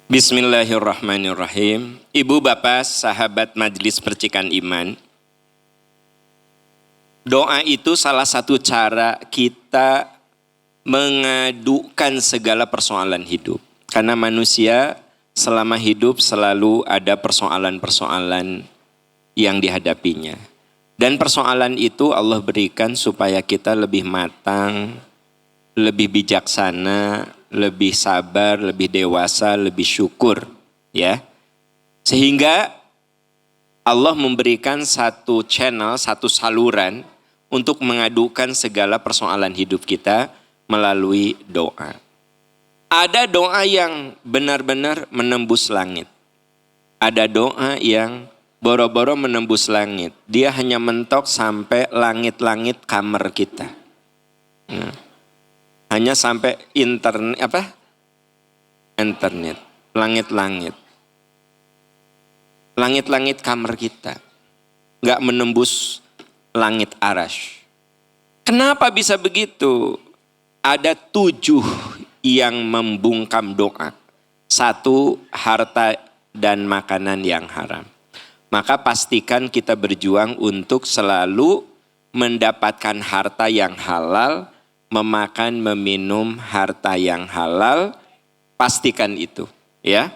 Bismillahirrahmanirrahim. Ibu bapak sahabat Majelis Percikan Iman, doa itu salah satu cara kita mengadukan segala persoalan hidup. Karena manusia selama hidup selalu ada persoalan-persoalan yang dihadapinya. Dan persoalan itu Allah berikan supaya kita lebih matang, lebih bijaksana, lebih sabar, lebih dewasa, lebih syukur, ya. Sehingga Allah memberikan satu channel, satu saluran untuk mengadukan segala persoalan hidup kita melalui doa. Ada doa yang benar-benar menembus langit. Ada doa yang boro-boro menembus langit. Dia hanya mentok sampai langit-langit kamar kita. Hanya sampai internet, langit-langit. Langit-langit kamar kita. Nggak menembus langit arasy. Kenapa bisa begitu? Ada 7 yang membungkam doa. 1, harta dan makanan yang haram. Maka pastikan kita berjuang untuk selalu mendapatkan harta yang halal, memakan, meminum harta yang halal, pastikan itu, ya.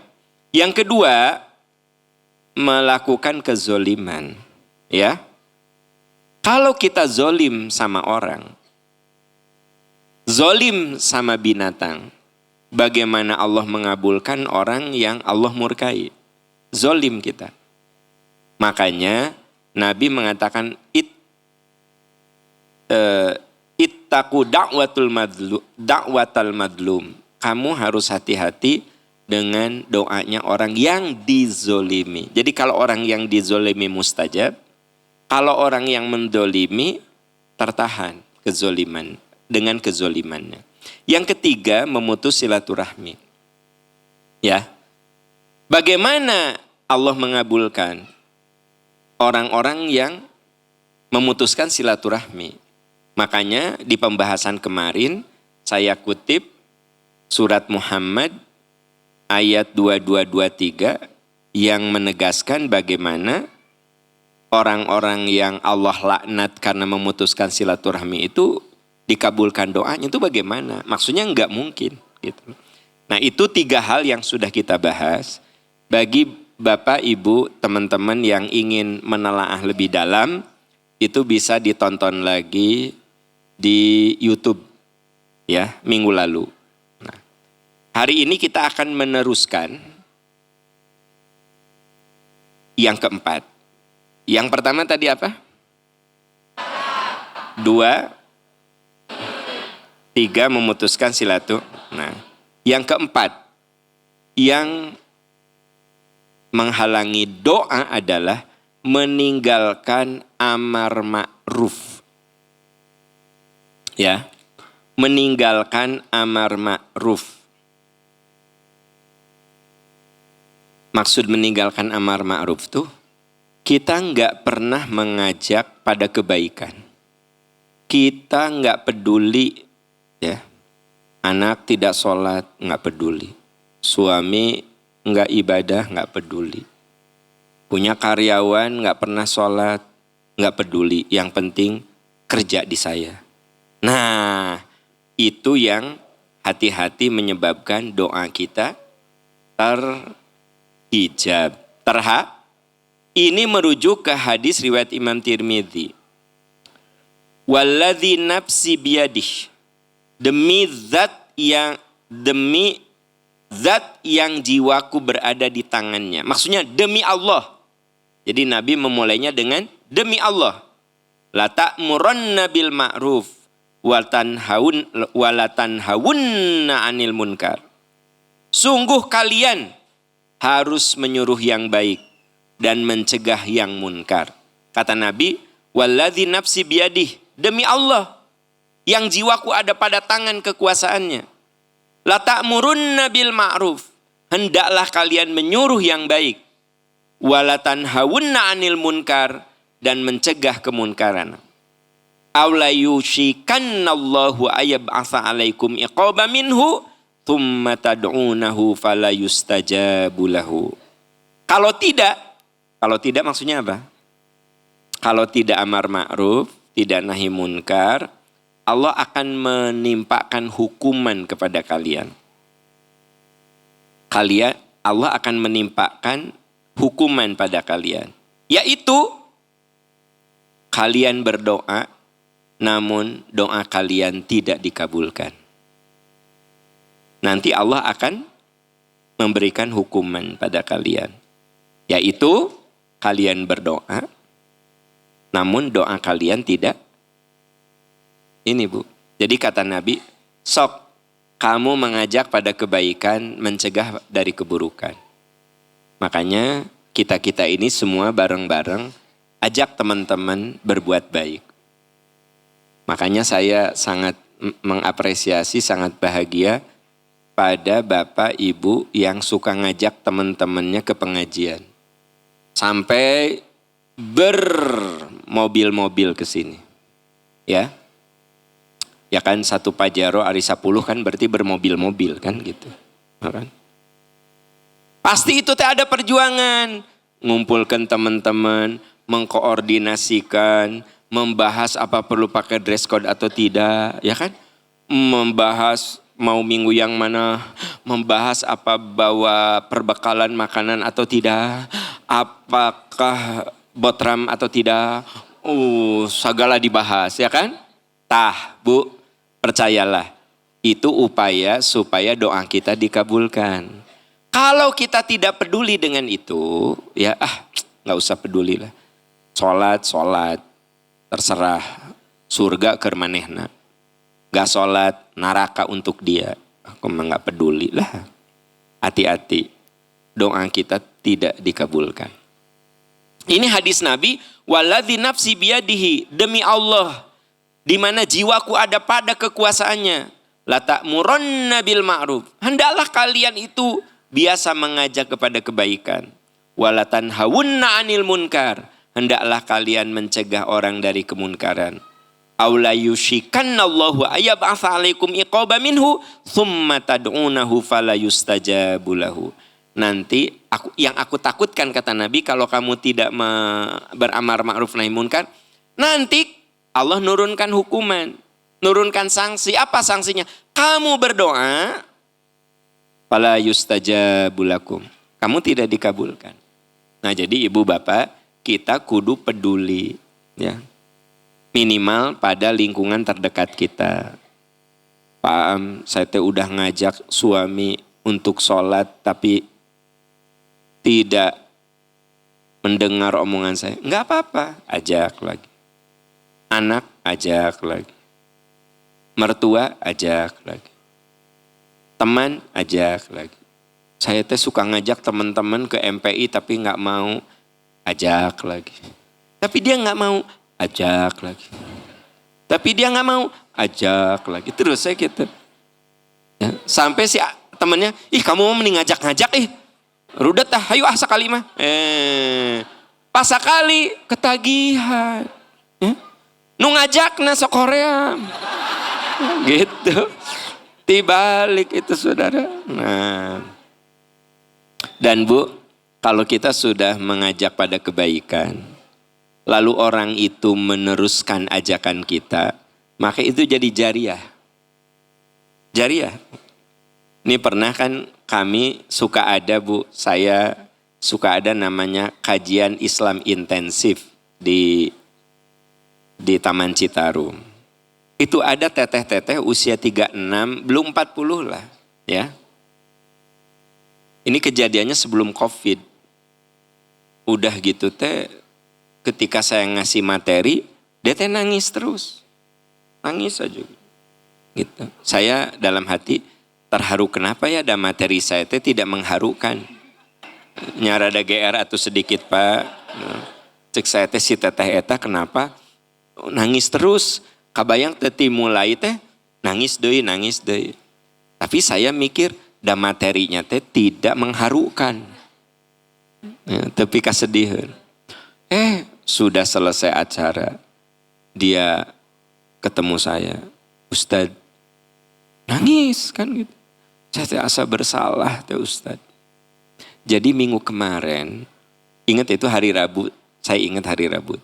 Yang kedua, melakukan kezoliman, ya. Kalau kita zolim sama orang, zolim sama binatang, bagaimana Allah mengabulkan orang yang Allah murkai? Zolim kita. Makanya Nabi mengatakan ittaqu da'watal madlum. Kamu harus hati-hati dengan doanya orang yang dizolimi. Jadi kalau orang yang dizolimi mustajab, kalau orang yang mendolimi tertahan kezoliman dengan kezolimannya. Yang ketiga, memutus silaturahmi. Ya, bagaimana Allah mengabulkan orang-orang yang memutuskan silaturahmi? Makanya di pembahasan kemarin saya kutip surat Muhammad ayat 22-23 yang menegaskan bagaimana orang-orang yang Allah laknat karena memutuskan silaturahmi itu dikabulkan doanya, itu bagaimana? Maksudnya enggak mungkin gitu. Nah, itu 3 hal yang sudah kita bahas. Bagi Bapak, Ibu, teman-teman yang ingin menelaah lebih dalam, itu bisa ditonton lagi di YouTube, ya, minggu lalu. Nah, hari ini kita akan meneruskan yang keempat. Yang pertama tadi apa? 2, 3 memutuskan silaturahmi. Nah, yang keempat yang menghalangi doa adalah meninggalkan amar ma'ruf. Ya, meninggalkan amar ma'ruf. Maksud meninggalkan amar ma'ruf tuh, kita nggak pernah mengajak pada kebaikan. Kita nggak peduli, ya, anak tidak sholat nggak peduli, suami nggak ibadah nggak peduli, punya karyawan nggak pernah sholat nggak peduli, yang penting kerja di saya. Nah, itu yang hati-hati menyebabkan doa kita terhijab. Ini merujuk ke hadis riwayat Imam Tirmidzi. Walladzi nafsi biyadih. Demi zat yang jiwaku berada di tangannya. Maksudnya demi Allah. Jadi Nabi memulainya dengan demi Allah. La ta'murunna bil ma'ruf walatanhawunna 'anil munkar. Sungguh kalian harus menyuruh yang baik dan mencegah yang munkar. Kata Nabi, walladzi nafsi biyadih, demi Allah yang jiwaku ada pada tangan kekuasaannya. La ta'murunna bil ma'ruf, hendaklah kalian menyuruh yang baik. Walatanhawunna 'anil munkar, dan mencegah kemunkaran. Aw la yushikannallahu ayyab'atsa 'alaikum iqaba minhu thumma tad'unahu fala yustajabu lahu. Kalau tidak maksudnya apa? Kalau tidak amar ma'ruf, tidak nahi munkar, Allah akan menimpakan hukuman kepada kalian. Allah akan menimpakan hukuman pada kalian. Yaitu kalian berdoa, namun doa kalian tidak dikabulkan. Nanti Allah akan memberikan hukuman pada kalian. Yaitu kalian berdoa, namun doa kalian tidak. Ini Bu. Jadi kata Nabi, sok kamu mengajak pada kebaikan, mencegah dari keburukan. Makanya kita ini semua bareng-bareng ajak teman-teman berbuat baik. Makanya saya sangat mengapresiasi, sangat bahagia pada Bapak Ibu yang suka ngajak teman-temannya ke pengajian. Sampai bermobil-mobil ke sini. Ya. Ya kan satu Pajero hari 10 kan berarti bermobil-mobil kan gitu. Kan? Pasti itu ada perjuangan. Ngumpulkan teman-teman, mengkoordinasikan, membahas apa perlu pakai dress code atau tidak, ya kan? Membahas mau minggu yang mana, membahas apa bawa perbekalan makanan atau tidak, apakah botram atau tidak, segala dibahas, ya kan? Bu, percayalah, itu upaya supaya doa kita dikabulkan. Kalau kita tidak peduli dengan itu, ya nggak usah peduli lah. Sholat, terserah, surga ke manehna. Gak sholat, neraka untuk dia. Aku mah gak peduli lah. Hati-hati, doa kita tidak dikabulkan. Ini hadis Nabi, waladzi nafsi biyadihi, demi Allah, di mana jiwaku ada pada kekuasaannya. La ta'murunna bil ma'ruf. Hendaklah kalian itu biasa mengajak kepada kebaikan. Wala tanhawunna 'anil munkar. Hendaklah kalian mencegah orang dari kemunkaran. Aula yushikanallahu ayyab'atsa 'alaikum iqaba minhu tsumma tad'unahu fala yustajabu lahu. Nanti yang aku takutkan kata Nabi, kalau kamu tidak beramar ma'ruf nahi munkar, nanti Allah nurunkan hukuman, nurunkan sanksi. Apa sanksinya? Kamu berdoa, fala yustajabu lakum. Kamu tidak dikabulkan. Nah, jadi ibu bapak, kita kudu peduli, ya. Minimal pada lingkungan terdekat kita. Pak saya udah ngajak suami untuk sholat tapi tidak mendengar omongan saya. Enggak apa-apa, ajak lagi. Anak ajak lagi. Mertua ajak lagi. Teman ajak lagi. Saya suka ngajak teman-teman ke MPI tapi nggak mau, ajak lagi. Tapi dia nggak mau, ajak lagi. Tapi dia nggak mau, ajak lagi. Terus saya gitu. Ya, sampai si temannya, kamu mau mending ngajak-ngajak rudet hayu sekali mah. Pas sekali ketagihan. Ya? Nu ngajakna sok Korea. Gitu. Dibalik itu saudara. Nah. Dan Bu, kalau kita sudah mengajak pada kebaikan, lalu orang itu meneruskan ajakan kita, maka itu jadi jariah. Jariah. Ini pernah kan kami suka ada Bu, saya suka ada namanya kajian Islam intensif di Taman Citarum. Itu ada teteh-teteh usia 36, belum 40 lah. Ya. Ini kejadiannya sebelum COVID. Udah gitu ketika saya ngasih materi, dia nangis terus. Nangis aja. Gitu. Saya dalam hati terharu, kenapa ya ada materi saya tidak mengharukan. Nyara ada GR atau sedikit Pak. Cek saya si teteh eta kenapa nangis terus. Kabayang mulai nangis deui. Tapi saya mikir da materinya tidak mengharukan. Ya, tapi kasedihan. Sudah selesai acara. Dia ketemu saya. Ustadz, nangis kan gitu. Saya teh asa bersalah teh Ustadz. Jadi minggu kemarin, ingat itu hari Rabu, saya ingat hari Rabu.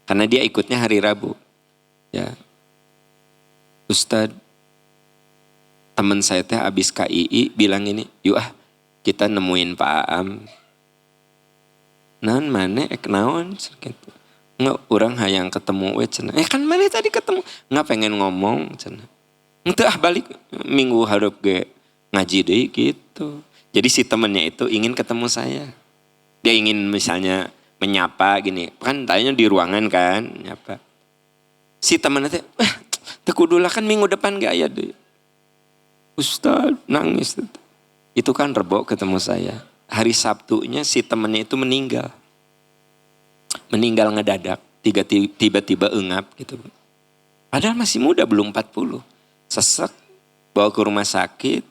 Karena dia ikutnya hari Rabu. Ya, Ustadz, teman saya teh abis KII bilang ini, yuk kita nemuin Pak Aam. Naon mana naon gitu. Nggak, orang hayang ketemu we cenah. Kan mana tadi ketemu? Nggak pengen ngomong cenah. Entah balik minggu harap ge ngaji deh gitu. Jadi si temennya itu ingin ketemu saya. Dia ingin misalnya menyapa gini. Kan tanya di ruangan kan, nyapa. Si temennya itu, tekudulah kan minggu depan gak ya deh. Ustadz nangis. Itu kan Rebo ketemu saya. Hari Sabtunya si temennya itu meninggal. Meninggal ngedadak. Tiba-tiba engap gitu. Padahal masih muda, belum 40. Sesek, bawa ke rumah sakit.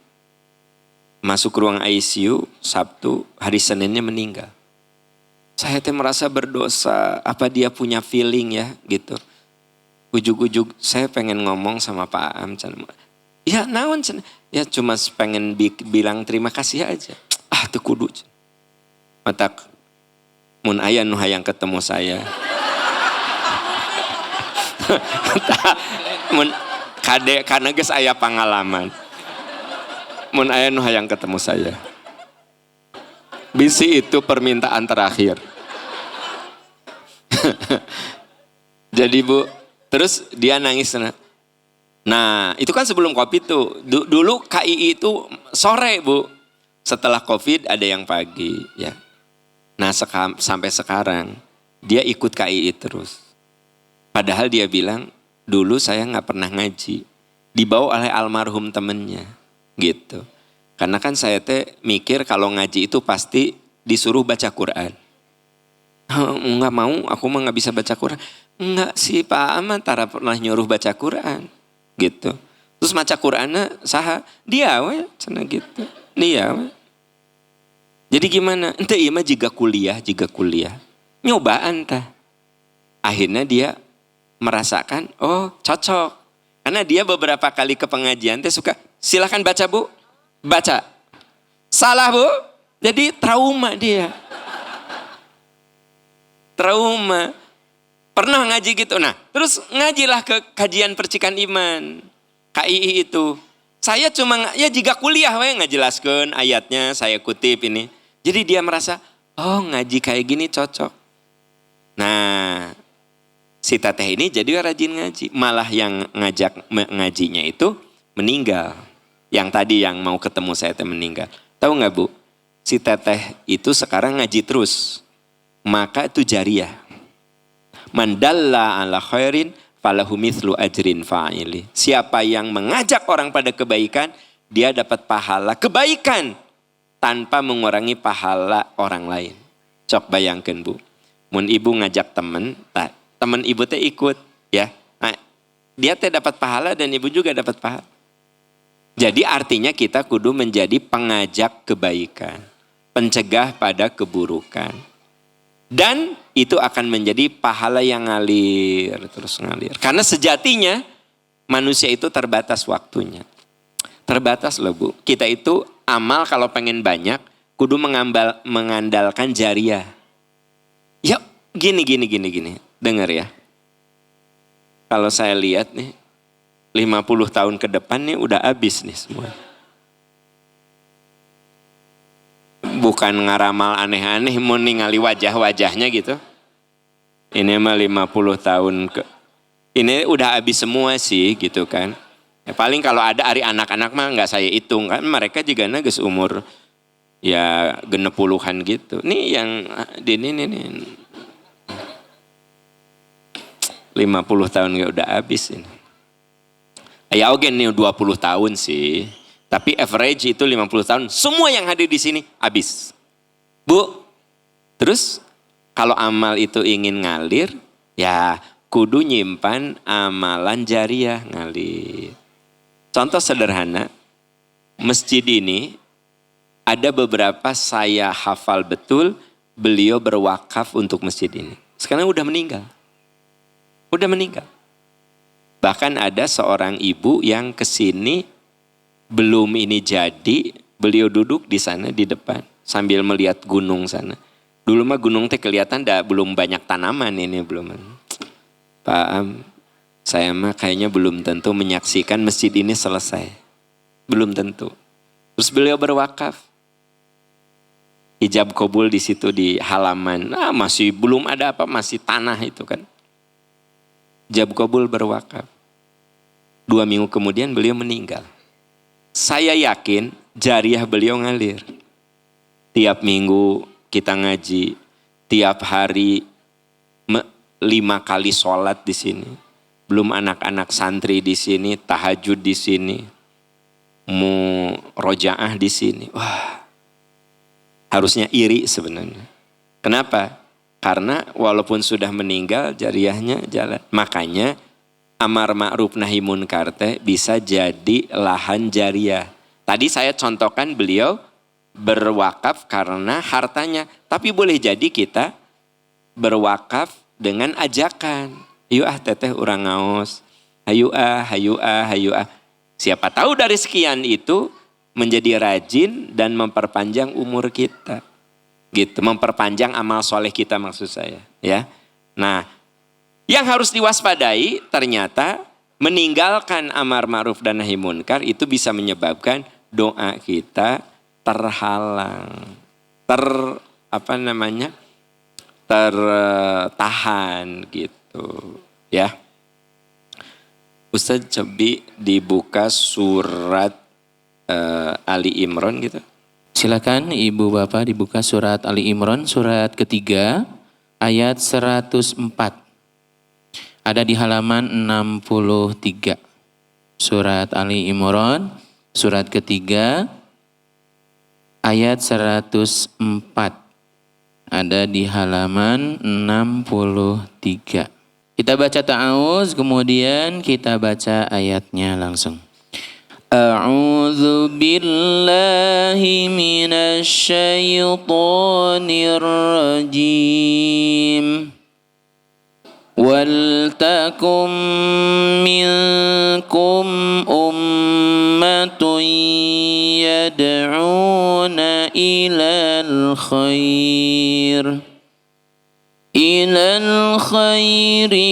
Masuk ruang ICU, Sabtu, hari Seninnya meninggal. Saya teh merasa berdosa, apa dia punya feeling ya gitu. Ujug-ujug saya pengen ngomong sama Pak Aam. Ya naon, ya cuma pengen bilang terima kasih aja. Teu kudu. Matak mun aya nu hayang ketemu saya. Mun kade kana geus aya pangalaman. Mun aya nu hayang ketemu saya. Bisi itu permintaan terakhir. Jadi Bu, terus dia nangis. Nah, itu kan sebelum Covid tuh. Dulu KII itu sore, Bu. Setelah Covid ada yang pagi, ya. Nah, sampai sekarang dia ikut KII terus. Padahal dia bilang, dulu saya nggak pernah ngaji. Dibawa oleh almarhum temennya, gitu. Karena kan saya teh mikir kalau ngaji itu pasti disuruh baca Quran. Enggak mau, aku mah nggak bisa baca Quran. Enggak sih Pak Aman, tara pernah nyuruh baca Quran, gitu. Terus baca Qurannya saha? Dia we, cenah gitu. Dia we. Jadi gimana? Ente iya mah jika kuliah. Nyobaan tah. Akhirnya dia merasakan, oh cocok. Karena dia beberapa kali ke pengajian teh suka, silakan baca Bu. Baca. Salah Bu. Jadi trauma dia. Trauma. Pernah ngaji gitu. Nah terus ngajilah ke kajian percikan iman. KII itu. Saya cuma, ya jika kuliah we ngajelaskeun ayatnya, saya kutip ini. Jadi dia merasa, oh ngaji kayak gini cocok. Nah, si teteh ini jadi rajin ngaji. Malah yang ngajak ngajinya itu meninggal. Yang tadi yang mau ketemu saya teh meninggal. Tahu nggak Bu? Si teteh itu sekarang ngaji terus. Maka itu jariah. Man dalla ala khairin falahu mithlu ajrin fa'ili. Siapa yang mengajak orang pada kebaikan, dia dapat pahala kebaikan tanpa mengurangi pahala orang lain. Cok bayangkan Bu. Mun ibu ngajak temen ibu teh ikut ya. Nah, dia teh dapat pahala dan ibu juga dapat pahala. Jadi artinya kita kudu menjadi pengajak kebaikan, pencegah pada keburukan. Dan itu akan menjadi pahala yang ngalir, terus ngalir. Karena sejatinya manusia itu terbatas waktunya. Terbatas loh Bu. Kita itu amal kalau pengen banyak, kudu mengandalkan jariah. Ya gini. Dengar ya. Kalau saya lihat nih, 50 tahun ke depan nih udah habis nih semua. Bukan ngaramal aneh-aneh, mau ningali wajah-wajahnya gitu. Ini mah 50 tahun ke. Ini udah habis semua sih gitu kan. Ya, paling kalau ada hari anak-anak mah nggak saya hitung kan. Mereka juga geus umur ya genep puluhan gitu. Nih yang di ini 50 tahun ya udah habis ini. Ya oke nih 20 tahun sih. Tapi average itu 50 tahun. Semua yang hadir di sini habis. Bu, terus kalau amal itu ingin ngalir, ya kudu nyimpan amalan jariah ngalir. Contoh sederhana, masjid ini ada beberapa saya hafal betul beliau berwakaf untuk masjid ini. Sekarang udah meninggal. Bahkan ada seorang ibu yang kesini belum ini jadi, beliau duduk di sana di depan sambil melihat gunung sana. Dulu mah gunung teh kelihatan belum banyak tanaman ini belum. Pak Am, saya mah kayaknya belum tentu menyaksikan masjid ini selesai. Belum tentu. Terus beliau berwakaf. Ijab kabul di situ di halaman. Masih belum ada apa, masih tanah itu kan. Ijab kabul berwakaf. 2 minggu kemudian beliau meninggal. Saya yakin jariah beliau ngalir. Tiap minggu kita ngaji. Tiap hari 5 kali sholat di sini. Belum anak-anak santri di sini, tahajud di sini, mau rojaah di sini. Wah, harusnya iri sebenarnya. Kenapa? Karena walaupun sudah meninggal, jariahnya jalan. Makanya amar ma'ruf nahi munkar teh bisa jadi lahan jariah. Tadi saya contohkan beliau berwakaf karena hartanya, tapi boleh jadi kita berwakaf dengan ajakan. Ayo teteh urang ngaos. Hayu ah. Siapa tahu dari sekian itu menjadi rajin dan memperpanjang umur kita. Gitu, memperpanjang amal soleh kita maksud saya. Ya. Nah, yang harus diwaspadai ternyata meninggalkan amar ma'ruf dan nahi munkar itu bisa menyebabkan doa kita terhalang. Tertahan gitu. Ya, Ustaz coba dibuka surat Ali Imran gitu. Silakan Ibu Bapak dibuka surat Ali Imran surat ketiga ayat 104. Ada di halaman 63. Surat Ali Imran surat ketiga ayat 104. Ada di halaman 63. Kita baca ta'awuz, kemudian kita baca ayatnya langsung. A'udzu billahi minasy syaithanir rajim. Wal takum minkum ummatun yad'una ilal khair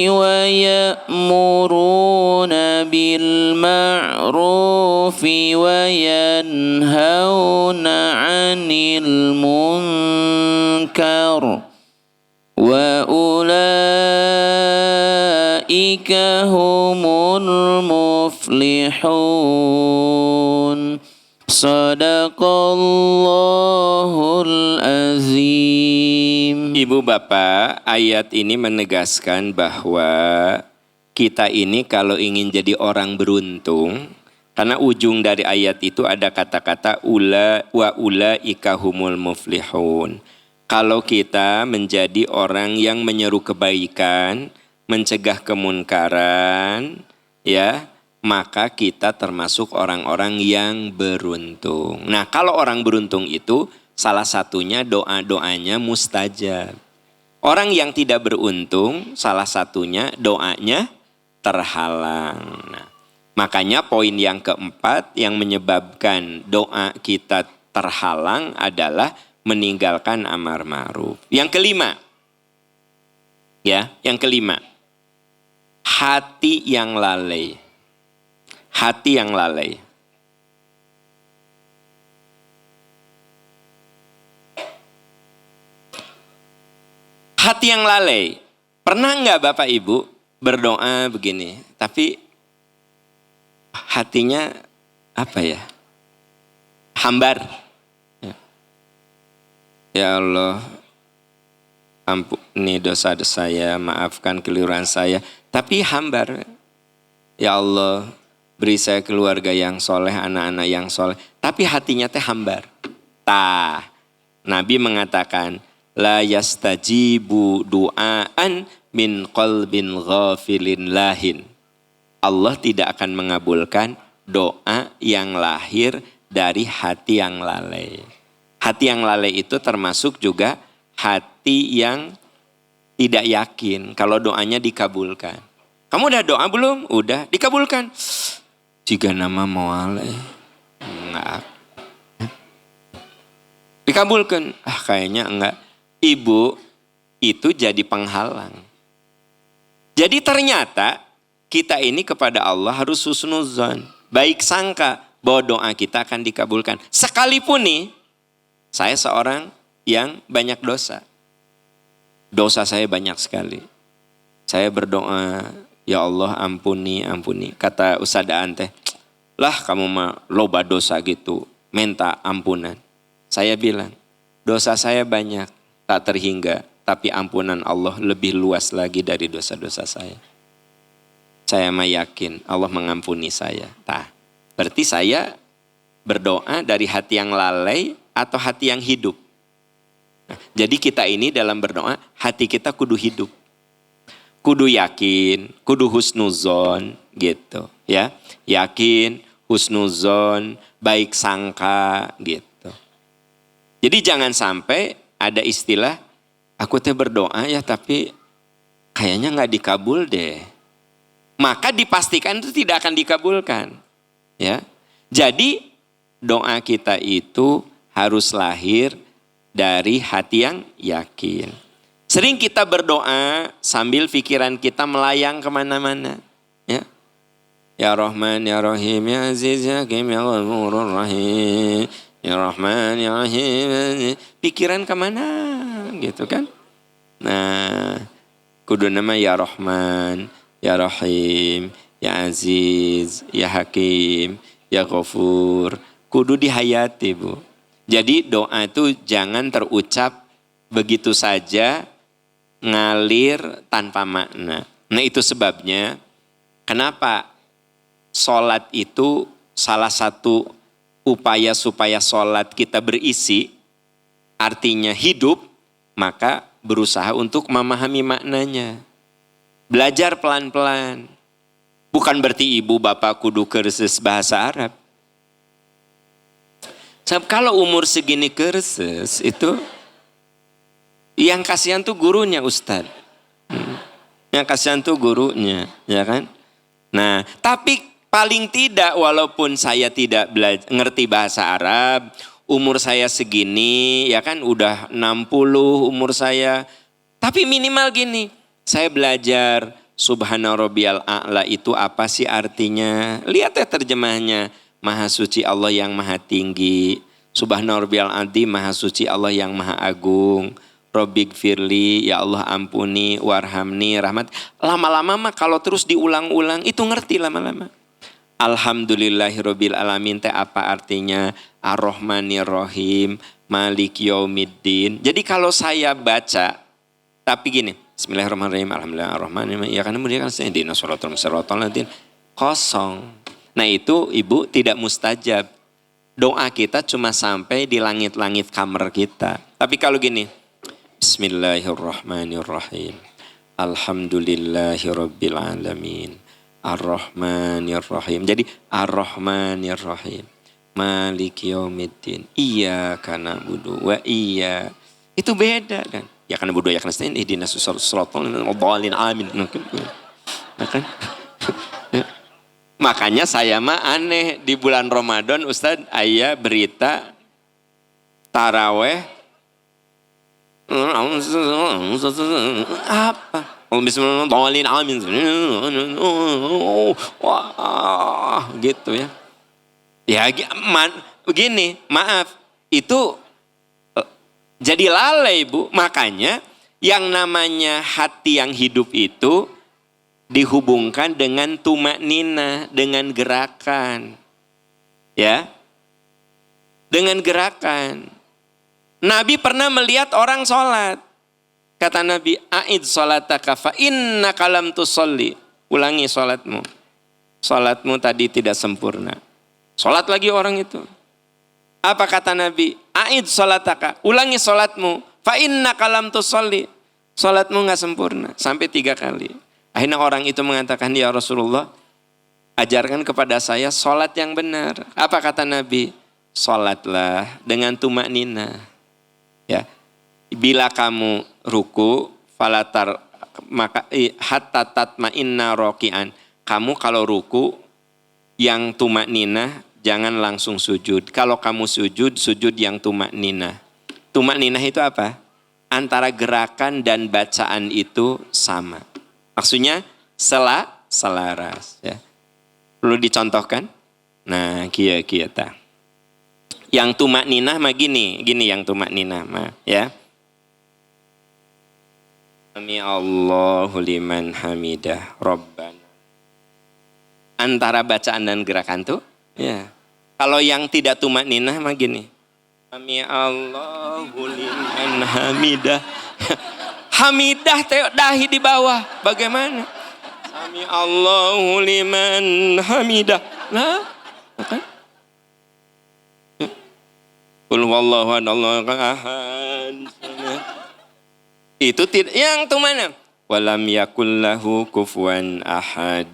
wa ya'muruna bil ma'rufi wa yanhauna 'anil munkar wa ulaika humul muflihun. Sadaqallahul azim. Ibu bapak, ayat ini menegaskan bahwa kita ini kalau ingin jadi orang beruntung, karena ujung dari ayat itu ada kata-kata ulaika humul muflihun. Kalau kita menjadi orang yang menyeru kebaikan, mencegah kemunkaran, ya, maka kita termasuk orang-orang yang beruntung. Nah, kalau orang beruntung itu salah satunya doa-doanya mustajab. Orang yang tidak beruntung salah satunya doanya terhalang. Nah, makanya poin yang keempat yang menyebabkan doa kita terhalang adalah meninggalkan amar ma'ruf. Yang kelima, hati yang lalai. Hati yang lalai. Hati yang lalai. Pernah nggak Bapak Ibu berdoa begini, tapi hatinya apa ya? Hambar. Ya Allah, ampuni dosa saya, maafkan keliruan saya. Tapi hambar. Ya Allah, beri saya keluarga yang soleh, anak-anak yang soleh. Tapi hatinya teh hambar. Nabi mengatakan, la yastajibu du'aan min qalbin ghafilin lahin. Allah tidak akan mengabulkan doa yang lahir dari hati yang lalai. Hati yang lalai itu termasuk juga hati yang tidak yakin kalau doanya dikabulkan. Kamu udah doa belum? Udah, dikabulkan. Jika nama moale. enggak. Dikabulkan. Kayaknya enggak. Ibu itu jadi penghalang. Jadi ternyata kita ini kepada Allah harus husnuzon. Baik sangka bahwa doa kita akan dikabulkan. Sekalipun nih, saya seorang yang banyak dosa. Dosa saya banyak sekali. Saya berdoa, ya Allah ampuni, ampuni. Kata Ustadz Ante, lah kamu mah loba dosa gitu, minta ampunan. Saya bilang, dosa saya banyak, tak terhingga. Tapi ampunan Allah lebih luas lagi dari dosa-dosa saya. Saya mah yakin Allah mengampuni saya. Berarti saya berdoa dari hati yang lalai atau hati yang hidup. Jadi kita ini dalam berdoa, hati kita kudu hidup. Kudu yakin, kudu husnuzon gitu ya. Yakin, husnuzon, baik sangka gitu. Jadi jangan sampai ada istilah, aku teh berdoa ya tapi kayaknya gak dikabul deh. Maka dipastikan itu tidak akan dikabulkan. Ya. Jadi doa kita itu harus lahir dari hati yang yakin. Sering kita berdoa sambil pikiran kita melayang kemana-mana. Ya. Ya Rahman, Ya Rahim, Ya Aziz, Ya Hakim, Ya Ghafurur Rahim. Ya Rahman, Ya Rahim. Pikiran kemana gitu kan. Nah, kudu nama Ya Rahman, Ya Rahim, Ya Aziz, Ya Hakim, Ya Ghafur. Kudu dihayati, Bu. Jadi doa itu jangan terucap begitu saja, ngalir tanpa makna. Nah itu sebabnya kenapa sholat itu salah satu upaya supaya sholat kita berisi, artinya hidup, maka berusaha untuk memahami maknanya. Belajar pelan-pelan. Bukan berarti ibu bapak kudu kursus bahasa Arab. Sebab kalau umur segini kursus itu, yang kasihan tuh gurunya Ustadz. Yang kasihan tuh gurunya, ya kan? Nah, tapi paling tidak walaupun saya tidak ngerti bahasa Arab, umur saya segini, ya kan udah 60 umur saya. Tapi minimal gini, saya belajar Subhana Rabbiyal A'la itu apa sih artinya? Lihat ya terjemahnya. Maha suci Allah yang maha tinggi. Subhana Rabbiyal Adzim, maha suci Allah yang maha agung. Robbik firli, ya Allah ampuni, warhamni, rahmat. Lama-lama mah kalau terus diulang-ulang itu ngerti lama-lama. Alhamdulillahirabbil alamin teh apa artinya? Ar-Rahmanir-Rahim, Maliki Yaumiddin. Jadi kalau saya baca, tapi gini, Bismillahirrahmanirrahim, Alhamdulillahirrahmanirrahim, ya kan kemudian kan sayyidina shiratal mustaqim, kosong. Nah itu ibu tidak mustajab. Doa kita cuma sampai di langit-langit kamar kita. Tapi kalau gini, Bismillahirrahmanirrahim, Alhamdulillahirabbil alamin, Ar-Rahmanirrahim. Jadi Ar-Rahmanirrahim, Maliki Yaumiddin, Iyyaka na'budu wa iya. Itu beda kan? Ya kan na'budu ya kan nasta'in ihdinas siratal mustaqim, amin. Nah kan? Makanya saya mah aneh di bulan Ramadan Ustadz ayah berita taraweh apa? Bismillahirrahmanirrahim, amin. Wah, gitu ya. Ya begini, maaf, itu jadi lalai Bu. Makanya yang namanya hati yang hidup itu dihubungkan dengan tumaknina, dengan gerakan. Ya. Dengan gerakan. Nabi pernah melihat orang sholat. Kata Nabi, a'id sholataka fa innaka lam tusolli. Ulangi sholatmu. Sholatmu tadi tidak sempurna. Sholat lagi orang itu. Apa kata Nabi? A'id sholataka. Ulangi sholatmu. Fa innaka lam tusolli. Sholatmu gak sempurna. Sampai 3 kali. Akhirnya orang itu mengatakan, ya Rasulullah, ajarkan kepada saya sholat yang benar. Apa kata Nabi? Sholatlah dengan tumaknina. Ya, bila kamu ruku, falatar maka hatta tatma'inna roki'an. Kamu kalau ruku yang tumaknina, jangan langsung sujud. Kalau kamu sujud, sujud yang tumak ninah. Tumak ninah itu apa? Antara gerakan dan bacaan itu sama. Maksudnya selaras. Ya. Perlu dicontohkan? Nah, kia ta. Yang tumak ninah mah gini yang tumak ninah mah, ya. Sami Allahu liman hamidah Rabbana. Antara bacaan dan gerakan tuh, ya. Kalau yang tidak tumak ninah mah gini. Sami Allahu liman hamidah. Hamidah dahi di bawah. Bagaimana? Sami Allahu liman hamidah. Nah, kan? Qul huwallahu ahad. Itu tidak yang tuh mana? Walam yakul lahu kufuwan ahad.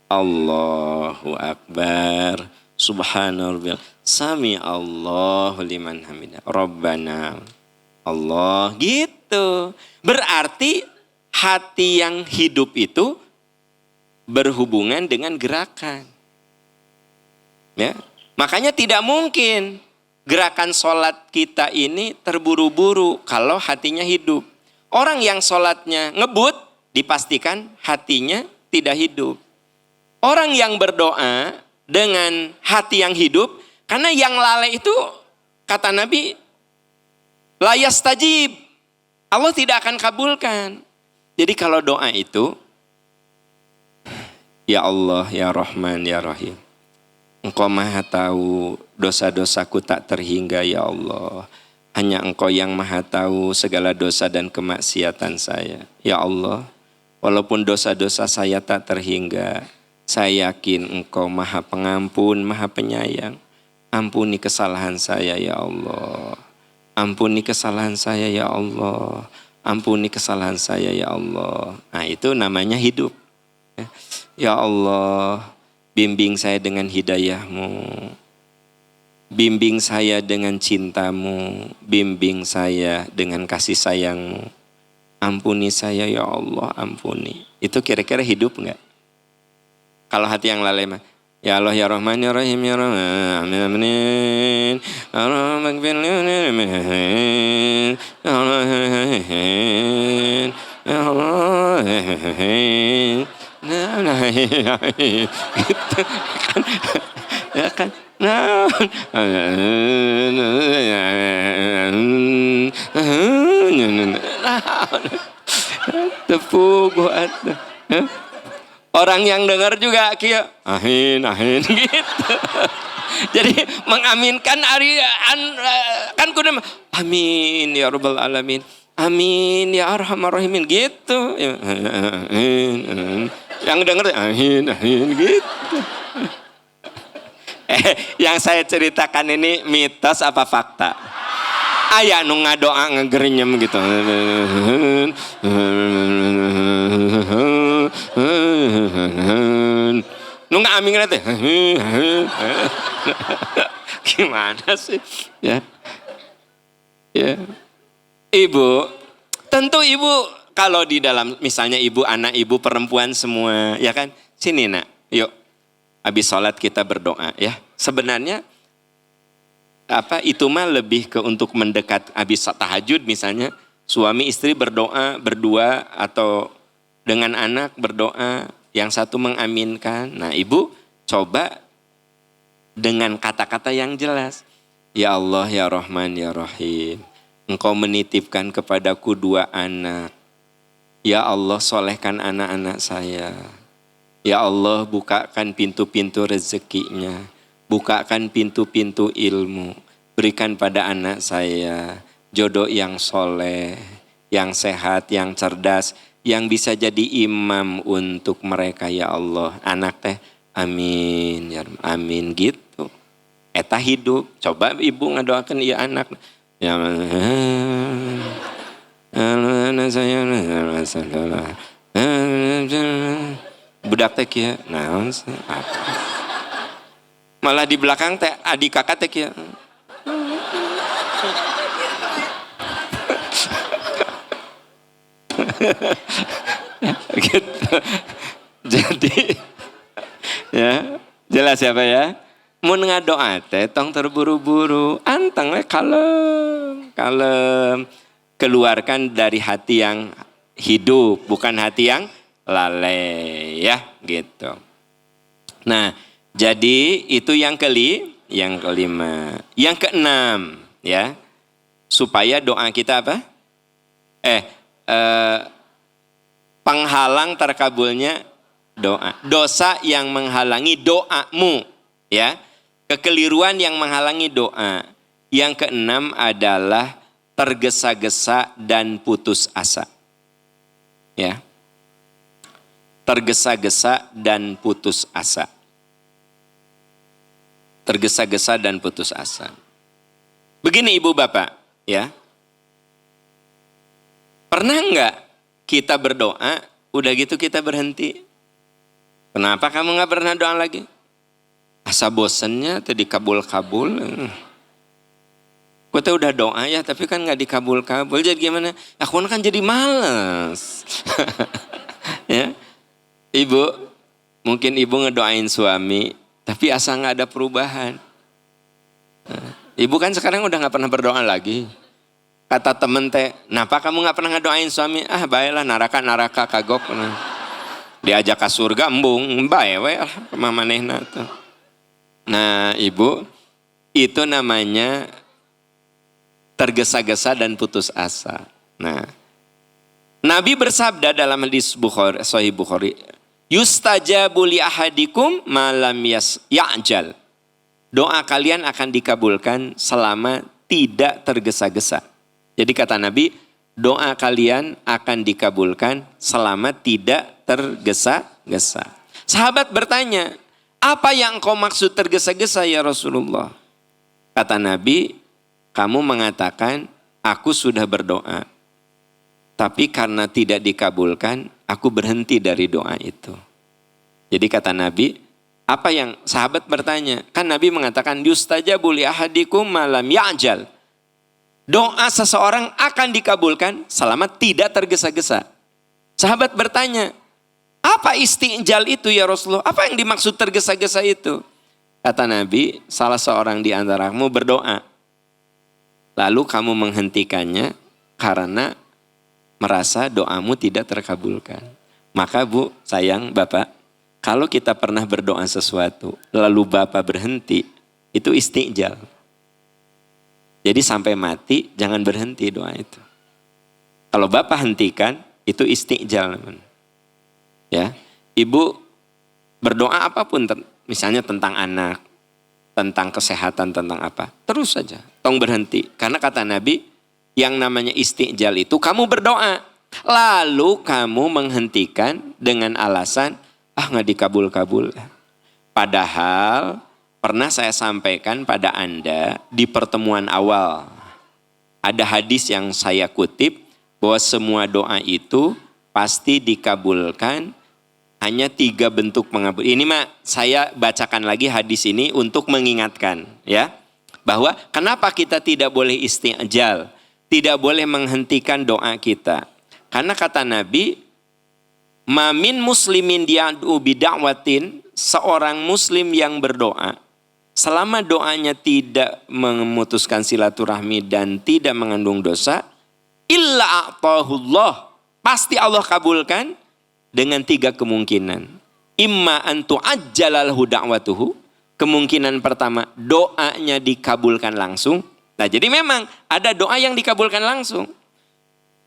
Allahu akbar. Subhanallah. Sami Allahu liman hamidah. Rabbana. Allah gitu. Berarti hati yang hidup itu berhubungan dengan gerakan. Ya. Makanya tidak mungkin gerakan sholat kita ini terburu-buru kalau hatinya hidup. Orang yang sholatnya ngebut, dipastikan hatinya tidak hidup. Orang yang berdoa dengan hati yang hidup, karena yang lalai itu, kata Nabi, la yastajib. Allah tidak akan kabulkan. Jadi kalau doa itu, ya Allah, ya Rahman, ya Rahim. Engkau maha tahu dosa-dosaku tak terhingga ya Allah. Hanya Engkau yang maha tahu segala dosa dan kemaksiatan saya. Ya Allah, walaupun dosa-dosa saya tak terhingga, saya yakin Engkau maha pengampun, maha penyayang. Ampuni kesalahan saya ya Allah. Ampuni kesalahan saya ya Allah. Ampuni kesalahan saya ya Allah. Nah itu namanya hidup. Ya Allah, bimbing saya dengan hidayah-Mu. Bimbing saya dengan cinta-Mu. Bimbing saya dengan kasih sayang-Mu. Ampuni saya ya Allah, ampuni. Itu kira-kira hidup enggak? Kalau hati yang lalai mah, ya Allah ya Rahman ya Rahim ya Rahman. Amin. Allah ya kan? Tepuk ada. Orang yang dengar juga kia ahin gitu. Jadi mengaminkan kan kudu amin ya rabbal alamin. Amin ya arhamar rahimin gitu. Yang dengar ahin gitu. Yang saya ceritakan ini mitos apa fakta? Aya nu ngadoa ngagerinyem gitu. Nu ngaamin teh. Gimana sih? Ya. Ya. Ibu, tentu ibu kalau di dalam misalnya ibu anak ibu perempuan semua, ya kan? Sini nak, yuk. Habis sholat kita berdoa ya. Sebenarnya itu mah lebih ke untuk mendekat habis tahajud misalnya suami istri berdoa berdua atau dengan anak berdoa yang satu mengaminkan. Nah ibu coba dengan kata-kata yang jelas. Ya Allah ya Rahman ya Rahim. Engkau menitipkan kepadaku 2 anak. Ya Allah solehkan anak-anak saya. Ya Allah bukakan pintu-pintu rezekinya. Bukakan pintu-pintu ilmu. Berikan pada anak saya jodoh yang soleh, yang sehat, yang cerdas, yang bisa jadi imam untuk mereka ya Allah. Anak teh amin, ya amin gitu. Eta hidup. Coba ibu ngadoakan ya anak. Ya anak saya budak teh kieu naon malah di belakang teh adik kakak teh kieu gitu. Jadi ya jelas ya Pak ya. mun ngadoa teh tong terburu-buru, anteng we kalem. Keluarkan dari hati yang hidup, bukan hati yang lalai ya, gitu. Nah, jadi itu yang kelima. Yang keenam ya. Supaya doa kita apa? Penghalang terkabulnya doa. Dosa yang menghalangi doamu ya. Kekeliruan yang menghalangi doa. Yang keenam adalah tergesa-gesa dan putus asa. Ya. Tergesa-gesa dan putus asa. Tergesa-gesa dan putus asa. Begini Ibu Bapak, ya. Pernah enggak kita berdoa, udah gitu kita berhenti? Kenapa kamu enggak pernah doa lagi? Asa bosennya tadi kabul-kabul. Kita udah doa ya, tapi kan nggak dikabul-kabul. Jadi gimana? Aku kan jadi males. Ya, Ibu, mungkin Ibu ngedoain suami, tapi asa nggak ada perubahan. Ibu kan sekarang udah nggak pernah berdoa lagi. Kata temen teh, kenapa kamu nggak pernah ngedoain suami? Ah, baiklah naraka kagok. Diajak ke surga, embung, bae we lah manehna tuh. Nah, Ibu, itu namanya tergesa-gesa dan putus asa. Nah, Nabi bersabda dalam hadis Bukhari, Sahih Bukhari, yustajabu li ahadikum malam ya'jal. Doa kalian akan dikabulkan selama tidak tergesa-gesa. Jadi kata Nabi, doa kalian akan dikabulkan selama tidak tergesa-gesa. Sahabat bertanya, apa yang engkau maksud tergesa-gesa ya Rasulullah? Kata Nabi, kamu mengatakan, aku sudah berdoa. Tapi karena tidak dikabulkan, aku berhenti dari doa itu. Jadi kata Nabi, apa yang sahabat bertanya? Kan Nabi mengatakan, yustajabu li ahadikum malam ya'jal. Doa seseorang akan dikabulkan selama tidak tergesa-gesa. Sahabat bertanya, apa isti'jal itu ya Rasulullah? Apa yang dimaksud tergesa-gesa itu? Kata Nabi, salah seorang di antaramu berdoa. Lalu kamu menghentikannya karena merasa doamu tidak terkabulkan. Maka Bu, sayang Bapak, kalau kita pernah berdoa sesuatu, lalu Bapak berhenti, itu isti'jal. Jadi sampai mati, jangan berhenti doa itu. Kalau Bapak hentikan, itu isti'jal. Ya, Ibu berdoa apapun, misalnya tentang anak, tentang kesehatan, tentang apa, terus saja, tong berhenti. Karena kata Nabi, yang namanya isti'jal itu kamu berdoa, lalu kamu menghentikan dengan alasan, nggak dikabul-kabul. Padahal pernah saya sampaikan pada Anda di pertemuan awal, ada hadis yang saya kutip, bahwa semua doa itu pasti dikabulkan. Hanya 3 bentuk mengabul. Ini mah saya bacakan lagi hadis ini untuk mengingatkan ya. Bahwa kenapa kita tidak boleh isti'jal. Tidak boleh menghentikan doa kita. Karena kata Nabi, mamin muslimin diad'u bida'watin, seorang muslim yang berdoa, selama doanya tidak memutuskan silaturahmi dan tidak mengandung dosa, illa a'tahullah, pasti Allah kabulkan. Dengan 3 kemungkinan. Imma antu ajjalallahu da'watuhu. Kemungkinan pertama, doanya dikabulkan langsung. Nah, jadi memang ada doa yang dikabulkan langsung.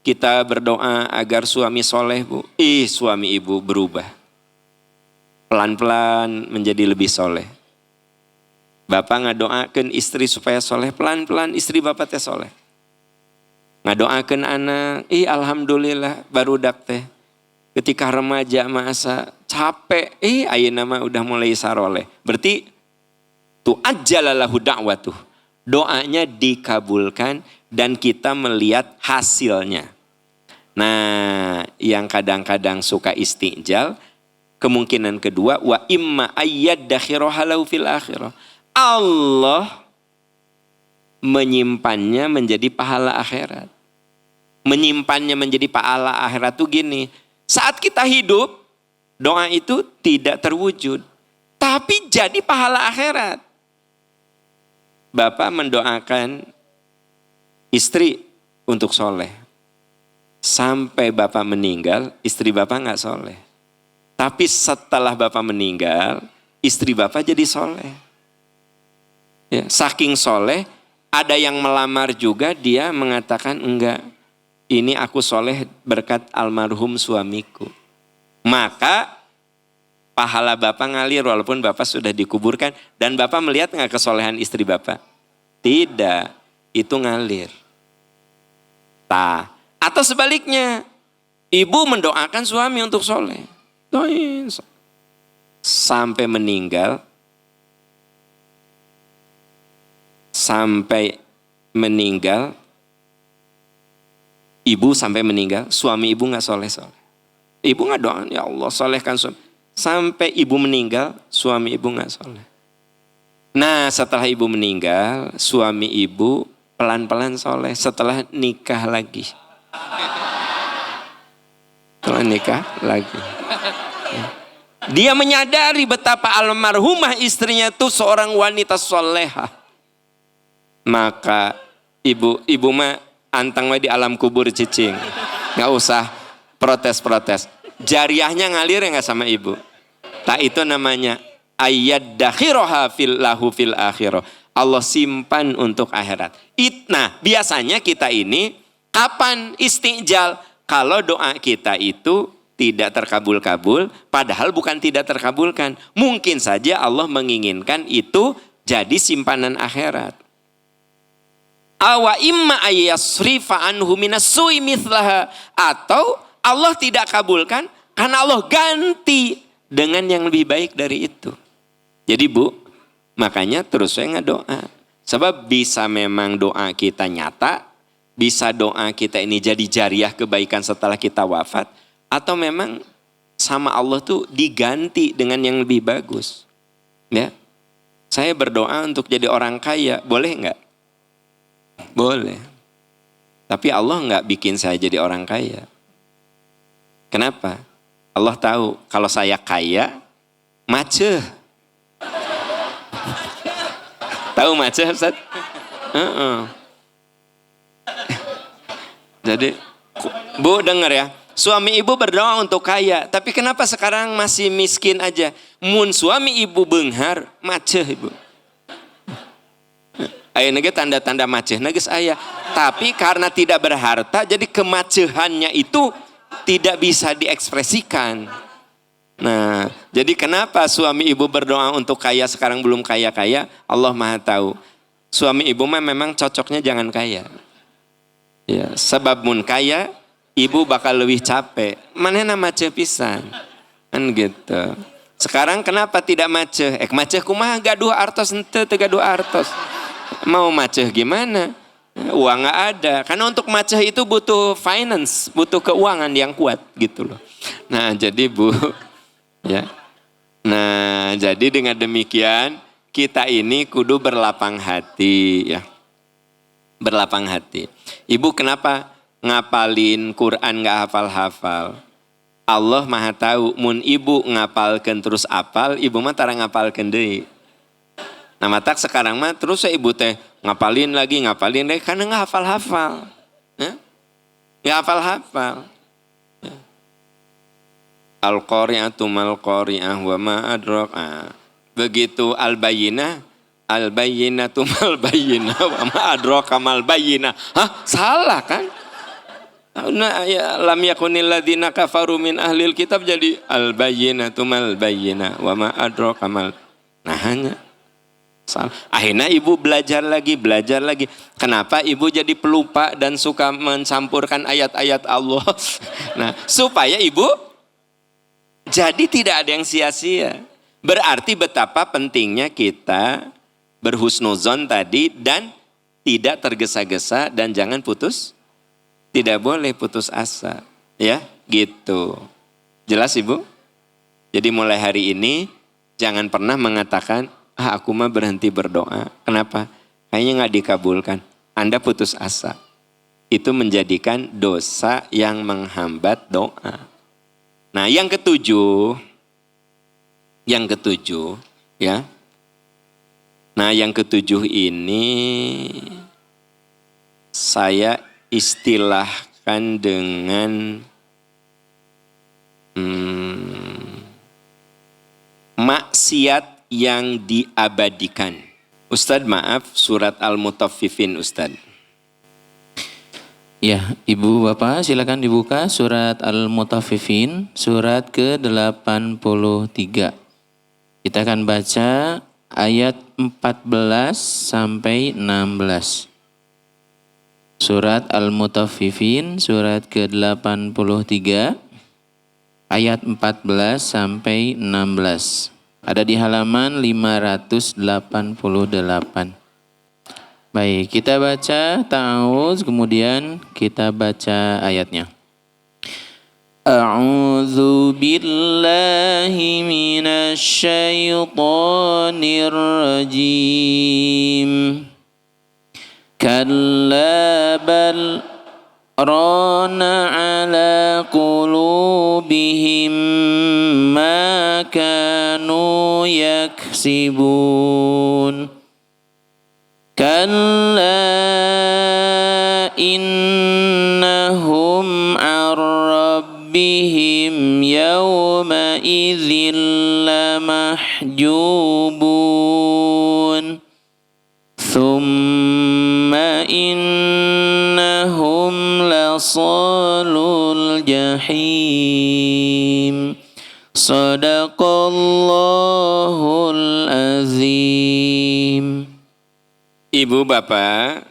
Kita berdoa agar suami soleh, Bu. Suami Ibu berubah. Pelan-pelan menjadi lebih soleh. Bapak ngadoakeun istri supaya soleh, pelan-pelan istri Bapak teh soleh. Ngadoakeun anak, alhamdulillah barudak teh. Ketika remaja masa capek, ayeuna mah udah mulai saroleh. Berarti tu ajjalalahu da'watuh. Doanya dikabulkan dan kita melihat hasilnya. Nah, yang kadang-kadang suka isti'jal, kemungkinan kedua, wa imma ayyaddakhirahalahu fil akhirah. Allah menyimpannya menjadi pahala akhirat. Menyimpannya menjadi pahala akhirat tuh gini. Saat kita hidup, doa itu tidak terwujud. Tapi jadi pahala akhirat. Bapak mendoakan istri untuk soleh. Sampai Bapak meninggal, istri Bapak nggak soleh. Tapi setelah Bapak meninggal, istri Bapak jadi soleh. Ya, saking soleh, ada yang melamar juga, dia mengatakan enggak. Ini aku soleh berkat almarhum suamiku. Maka pahala Bapak ngalir walaupun Bapak sudah dikuburkan. Dan Bapak melihat nggak kesolehan istri Bapak? Tidak, itu ngalir. Atau sebaliknya, ibu mendoakan suami untuk soleh. Doain. Sampai meninggal, ibu sampai meninggal, suami ibu nggak soleh-soleh. Ibu nggak doa, ya Allah solehkan suami. Sampai ibu meninggal, suami ibu nggak soleh. Nah setelah ibu meninggal, suami ibu pelan-pelan soleh setelah nikah lagi. Setelah nikah lagi. Dia menyadari betapa almarhumah istrinya itu seorang wanita solehah. Maka ibu mah antang di alam kubur cicing. Nggak usah protes-protes. Jariahnya ngalir ya nggak sama ibu. Tak itu namanya ayat dakhiroha lahu fil akhirah. Allah simpan untuk akhirat. Nah biasanya kita ini kapan istijal? Kalau doa kita itu tidak terkabul-kabul, padahal bukan tidak terkabulkan. Mungkin saja Allah menginginkan itu jadi simpanan akhirat. Awa imma ayyasrifa anhu minasui mithlaha. Atau Allah tidak kabulkan karena Allah ganti dengan yang lebih baik dari itu. Jadi Bu, makanya terus saya ngedoa. Sebab bisa memang doa kita nyata, bisa doa kita ini jadi jariah kebaikan setelah kita wafat, atau memang sama Allah tuh diganti dengan yang lebih bagus. Ya, saya berdoa untuk jadi orang kaya, boleh nggak? Boleh. Tapi Allah nggak bikin saya jadi orang kaya. Kenapa? Allah tahu kalau saya kaya, macet. Tahu macet, Ustaz? Jadi, Bu dengar ya, suami ibu berdoa untuk kaya, tapi kenapa sekarang masih miskin aja? Mun suami ibu beunghar, maceh ibu. Aya nage tanda-tanda maceh nages aya. Tapi karena tidak berharta, jadi kemacehannya itu tidak bisa diekspresikan. Nah, jadi kenapa suami ibu berdoa untuk kaya sekarang belum kaya-kaya? Allah Maha tahu. Suami ibu memang cocoknya jangan kaya. Ya, sebab mun kaya, ibu bakal lebih capek. Manehna maceh pisan. Kan gitu. Sekarang kenapa tidak maceh? Maceh kumaha gaduh artos henteu teu gaduh artos. Mau maceh gimana? Uang nggak ada. Karena untuk maceh itu butuh finance, butuh keuangan yang kuat gitu loh. Nah, jadi Bu, ya. Nah, jadi dengan demikian kita ini kudu berlapang hati ya. Berlapang hati. Ibu kenapa ngapalin Quran gak hafal-hafal? Allah Maha tahu, mun ibu ngapalkan terus apal, ibu mah tara ngapalkan deui. Nah matak sekarang mah terus ibu teh ngapalin lagi karena gak hafal-hafal. Gak hafal-hafal. Al-qari'atu mal-qari'ah wa ma adrak. Begitu al-bayyinah, al-bayyinatu mal-bayyinah wa ma adraka mal-bayyinah. Hah? Salah kan? Nah, ya, lam yakunil ladzina kafaru min ahlil kitab jadi al-bayyinatu mal-bayyinah wa ma adraka mal. Nah hanya salah. Akhirnya ibu belajar lagi. Kenapa ibu jadi pelupa dan suka mencampurkan ayat-ayat Allah? Nah, supaya ibu jadi tidak ada yang sia-sia. Berarti betapa pentingnya kita berhusnuzon tadi dan tidak tergesa-gesa dan jangan putus. Tidak boleh putus asa. Ya, gitu. Jelas Ibu? Jadi mulai hari ini jangan pernah mengatakan, aku mah berhenti berdoa. Kenapa? Kayaknya gak dikabulkan. Anda putus asa. Itu menjadikan dosa yang menghambat doa. Nah, yang ketujuh ya. Nah, yang ketujuh ini saya istilahkan dengan maksiat yang diabadikan. Ustadz maaf, surat Al-Mutaffifin Ustadz. Ya, Ibu Bapak silakan dibuka surat Al-Mutaffifin, surat ke-83. Kita akan baca ayat 14 sampai 16. Surat Al-Mutaffifin, surat ke-83, ayat 14 sampai 16. Ada di halaman 588. Baik, kita baca ta'awuz, kemudian kita baca ayatnya. A'udzu billahi minasy syaithanir rajim. Kalla bal rana ala qulubihim ma kanu yaksibun. Kalla innahum an rabbihim yawma idzin lamahjubun. Thumma innahum lasalul jahim. Sadaqallahul azim. Ibu Bapak,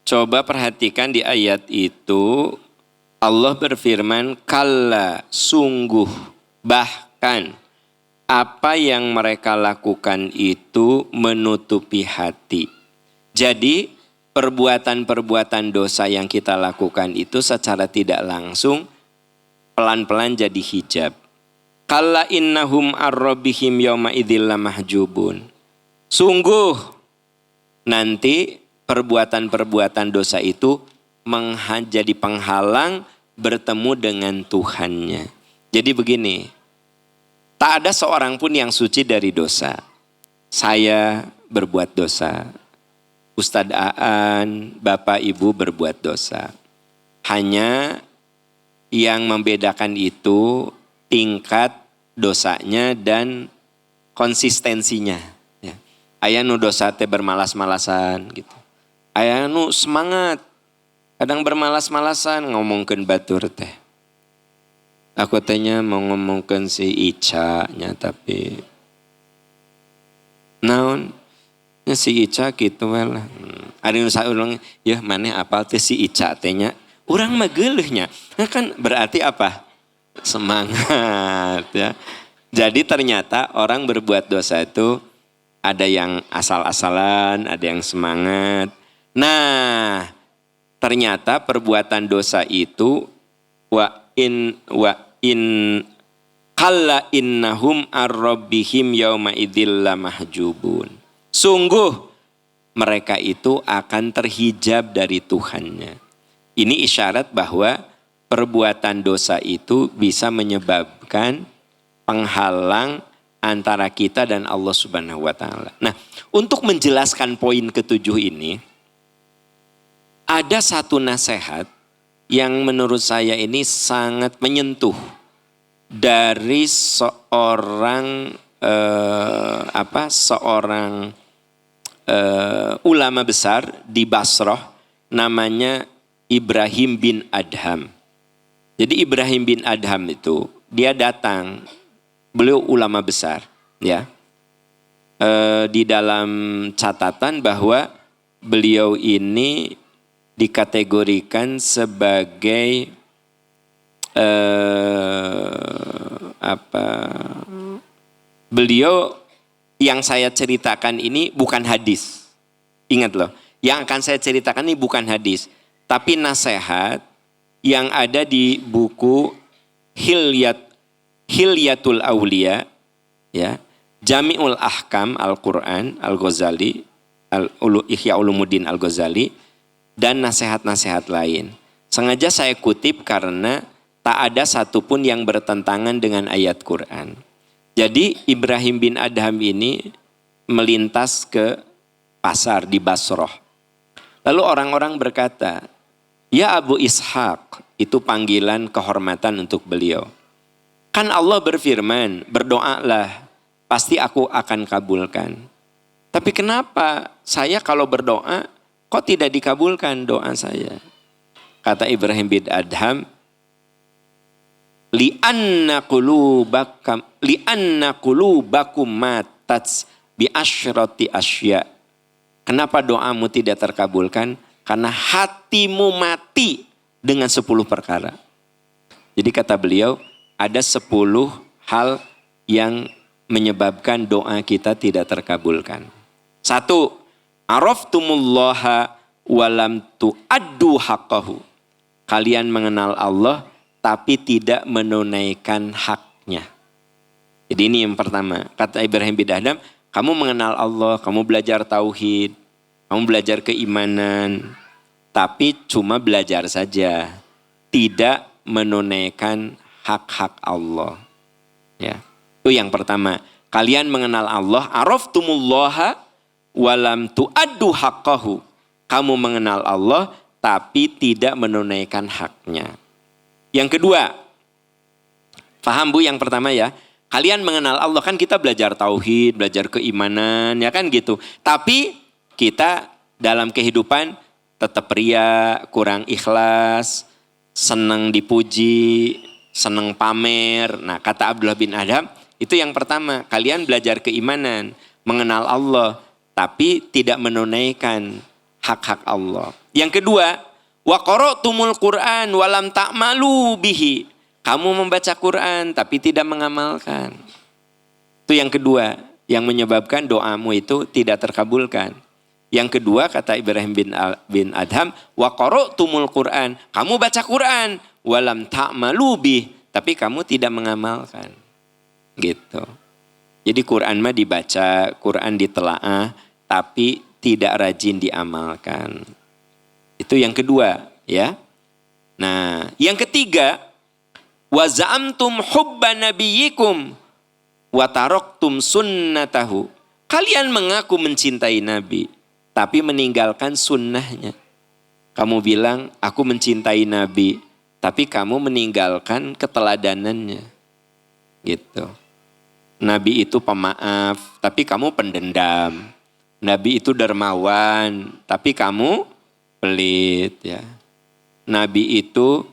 coba perhatikan di ayat itu Allah berfirman, kalla, sungguh, bahkan apa yang mereka lakukan itu menutupi hati. Jadi perbuatan-perbuatan dosa yang kita lakukan itu secara tidak langsung pelan-pelan jadi hijab. Kalla innahum ar-rabbihim yawma idzil lamahjubun. Sungguh nanti perbuatan-perbuatan dosa itu menjadi penghalang bertemu dengan Tuhannya. Jadi begini, tak ada seorang pun yang suci dari dosa. Saya berbuat dosa, Ustadz Aan, Bapak Ibu berbuat dosa. Hanya yang membedakan itu tingkat dosanya dan konsistensinya. Aya nu dosa teh bermalas-malasan gitu. Aya nu semangat, kadang bermalas-malasan ngomongkeun batur teh. Aku tanya mau ngomongkeun si Ica nya tapi naon nya si Ica kitu we lah. Ari nu saurang yeuh maneh apal teh si Ica teh nya. Urang mah geuleuh nya. Nah kan berarti apa? Semangat ya. Jadi ternyata orang berbuat dosa itu ada yang asal-asalan, ada yang semangat. Nah, ternyata perbuatan dosa itu wa in kalla innahum ar-rabbihim yauma idzil lamahjubun. Sungguh mereka itu akan terhijab dari Tuhannya. Ini isyarat bahwa perbuatan dosa itu bisa menyebabkan penghalang antara kita dan Allah Subhanahu wa taala. Nah, untuk menjelaskan poin ketujuh ini, ada satu nasihat yang menurut saya ini sangat menyentuh dari seorang ulama besar di Basrah namanya Ibrahim bin Adham. Jadi Ibrahim bin Adham itu dia datang, beliau ulama besar, ya. Di dalam catatan bahwa beliau ini dikategorikan sebagai beliau yang saya ceritakan ini bukan hadis. Ingat loh, yang akan saya ceritakan ini bukan hadis, tapi nasihat yang ada di buku Hilyatul Aulia, ya, Jami'ul Ahkam Al-Quran Al-Ghazali, Ihya Ulumuddin Al-Ghazali, dan nasihat-nasihat lain. Sengaja saya kutip karena tak ada satupun yang bertentangan dengan ayat Quran. Jadi Ibrahim bin Adham ini melintas ke pasar di Basroh. Lalu orang-orang berkata, "Ya Abu Ishaq," itu panggilan kehormatan untuk beliau. "Kan Allah berfirman, berdoalah, pasti aku akan kabulkan. Tapi kenapa saya kalau berdoa, kok tidak dikabulkan doa saya?" Kata Ibrahim bin Adham, li'anna qulubakum matat bi asyrati asya. Kenapa doamu tidak terkabulkan? Karena hatimu mati dengan 10 perkara. Jadi kata beliau, ada 10 hal yang menyebabkan doa kita tidak terkabulkan. 1, araftumullaha walam tu'addu haqqahu. Kalian mengenal Allah tapi tidak menunaikan haknya. Jadi ini yang pertama. Kata Ibrahim bin Adham, kamu mengenal Allah, kamu belajar tauhid, kamu belajar keimanan, tapi cuma belajar saja, tidak menunaikan hak-hak Allah. Ya, itu yang pertama. Kalian mengenal Allah, araftumullaha walam tu'addu haqqahu. Kamu mengenal Allah tapi tidak menunaikan haknya. Yang kedua, paham Bu yang pertama ya. Kalian mengenal Allah, kan kita belajar tauhid, belajar keimanan, ya kan gitu. Tapi kita dalam kehidupan tetap ria, kurang ikhlas, senang dipuji, senang pamer. Nah kata Abdullah bin Adham, itu yang pertama. Kalian belajar keimanan, mengenal Allah, tapi tidak menunaikan hak-hak Allah. Yang kedua, wa qara'tumul Qur'an walam ta'malu bihi. Kamu membaca Quran tapi tidak mengamalkan. Itu yang kedua yang menyebabkan doamu itu tidak terkabulkan. Yang kedua kata Ibrahim bin Adham, wa qara'tumul Qur'an. Kamu baca Quran walam ta'malu bihi, tapi kamu tidak mengamalkan. Gitu. Jadi Quran mah dibaca, Quran ditelaah, tapi tidak rajin diamalkan. Itu yang kedua, ya. Nah, yang ketiga, wa za'amtum hubba nabiyyikum wa taraktum sunnatahu. Kalian mengaku mencintai Nabi, tapi meninggalkan sunnahnya. Kamu bilang, aku mencintai Nabi, tapi kamu meninggalkan keteladanannya. Gitu. Nabi itu pemaaf, tapi kamu pendendam. Nabi itu dermawan, tapi kamu pelit ya. Nabi itu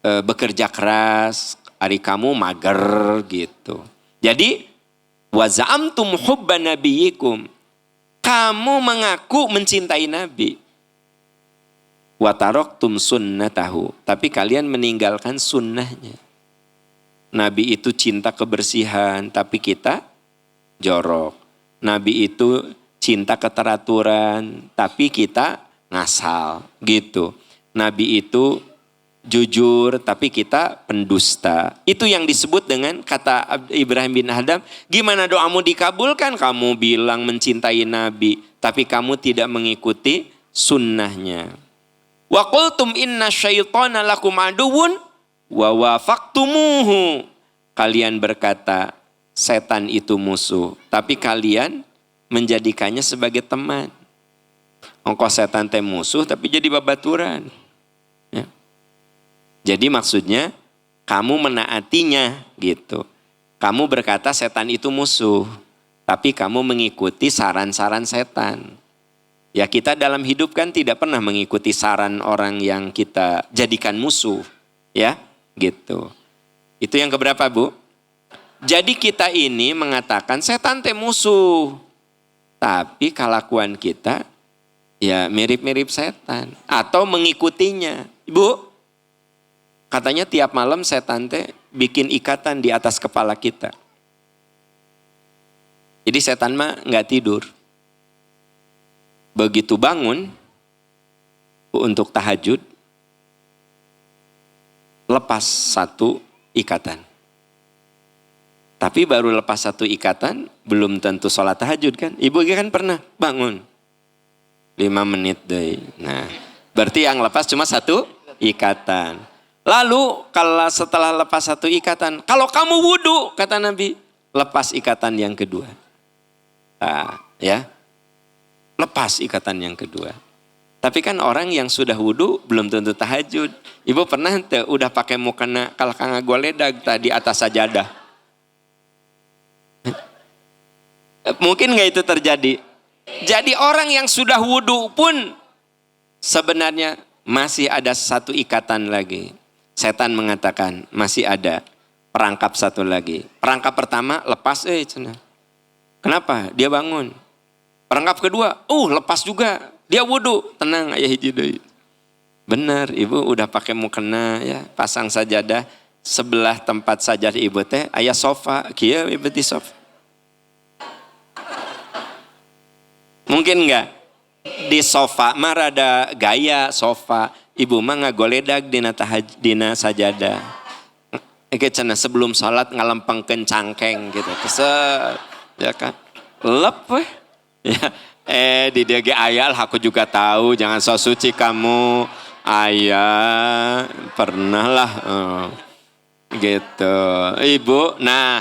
bekerja keras, hari kamu mager gitu. Jadi wa za'amtum hubba nabiyyikum. Kamu mengaku mencintai Nabi. Wa taraktum sunnatahu, tapi kalian meninggalkan sunnahnya. Nabi itu cinta kebersihan, tapi kita jorok. Nabi itu cinta keteraturan, tapi kita ngasal gitu. Nabi itu jujur, tapi kita pendusta. Itu yang disebut dengan kata Ibrahim bin Adham, gimana doamu dikabulkan? Kamu bilang mencintai Nabi, tapi kamu tidak mengikuti sunnahnya. Wa qultum inna syaitana lakum aduwwun wa wafaqtumuhu. Kalian berkata setan itu musuh, tapi kalian menjadikannya sebagai teman. Engkau setan teh musuh tapi jadi babaturan. Ya. Jadi maksudnya kamu menaatinya gitu. Kamu berkata setan itu musuh, tapi kamu mengikuti saran-saran setan. Ya kita dalam hidup kan tidak pernah mengikuti saran orang yang kita jadikan musuh. Ya gitu. Itu yang keberapa Bu? Jadi kita ini mengatakan setan teh musuh. Tapi kelakuan kita ya mirip-mirip setan. Atau mengikutinya. Ibu, katanya tiap malam setan teh bikin ikatan di atas kepala kita. Jadi setan mah gak tidur. Begitu bangun untuk tahajud, lepas satu ikatan. Tapi baru lepas satu ikatan, belum tentu sholat tahajud kan. Ibu kan pernah bangun 5 menit deh. Nah, berarti yang lepas cuma satu ikatan. Lalu kalau setelah lepas satu ikatan, kalau kamu wudu, kata Nabi, lepas ikatan yang kedua. Nah, ya. Lepas ikatan yang kedua. Tapi kan orang yang sudah wudhu belum tentu tahajud. Ibu pernah udah pakai mukena kalau kang goledag tadi atas sajadah. Mungkin nggak itu terjadi. Jadi orang yang sudah wudhu pun sebenarnya masih ada satu ikatan lagi. Setan mengatakan masih ada perangkap satu lagi. Perangkap pertama lepas, cenah. Kenapa? Dia bangun. Perangkap kedua, lepas juga. Dia wudhu, tenang ayah hiji deui. Benar, ibu udah pakai mukena ya, pasang sajadah sebelah tempat sajadah ibu teh aya sofa, kieu ibu di sofa. Mungkin enggak? Di sofa mah rada gaya sofa, ibu mah ngagoledag dina sajadah. Eke cenah sebelum salat ngalempengkeun cangkeng gitu. Keset, ya kan? Lep weh. Ya, di dia ge ayal aku juga tahu, jangan so suci kamu. Ayah pernah lah gitu. Ibu, nah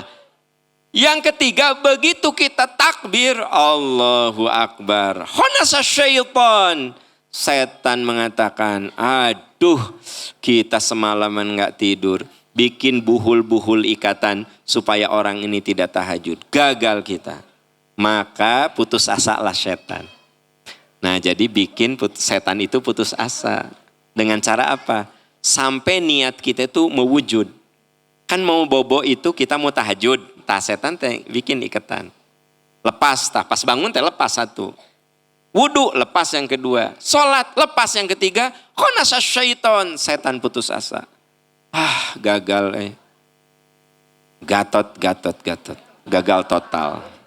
yang ketiga begitu kita takbir Allahu Akbar. Honasa syaitan. Setan mengatakan, aduh kita semalaman gak tidur. Bikin buhul-buhul ikatan supaya orang ini tidak tahajud. Gagal kita. Maka putus asa lah setan. Nah jadi bikin setan itu putus asa. Dengan cara apa? Sampai niat kita itu mewujud. Kan mau bobo itu kita mau tahajud. Tah setan teh bikin ikatan. Lepas, pas bangun teh lepas satu. Wudu lepas yang kedua. Sholat lepas yang ketiga. Khonasa syaiton. Setan putus asa. Gagal Gatot. Gagal total.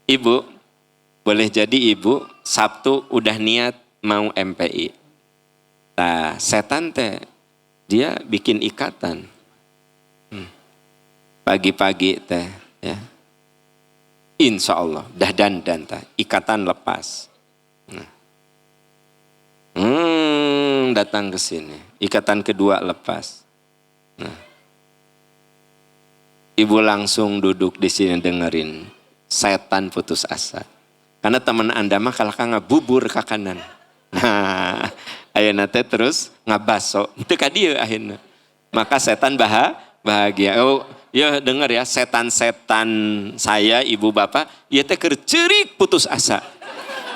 Ibu, boleh jadi ibu Sabtu udah niat mau MPI. Nah, setan teh dia bikin ikatan. Pagi-pagi teh ya. Insya Allah dah dandan teh ikatan lepas. Nah. Datang ke sini. Ikatan kedua lepas. Nah. Ibu langsung duduk di sini dengerin. Setan putus asa. Karena teman Anda mah kalau bubur ke kanan. Nah, ayeuna teh terus ngabaso. Teu ka dieu akhirna. Maka setan bahagia. Ya dengar ya, setan-setan saya, ibu bapak, ieu teh keur ceurik putus asa.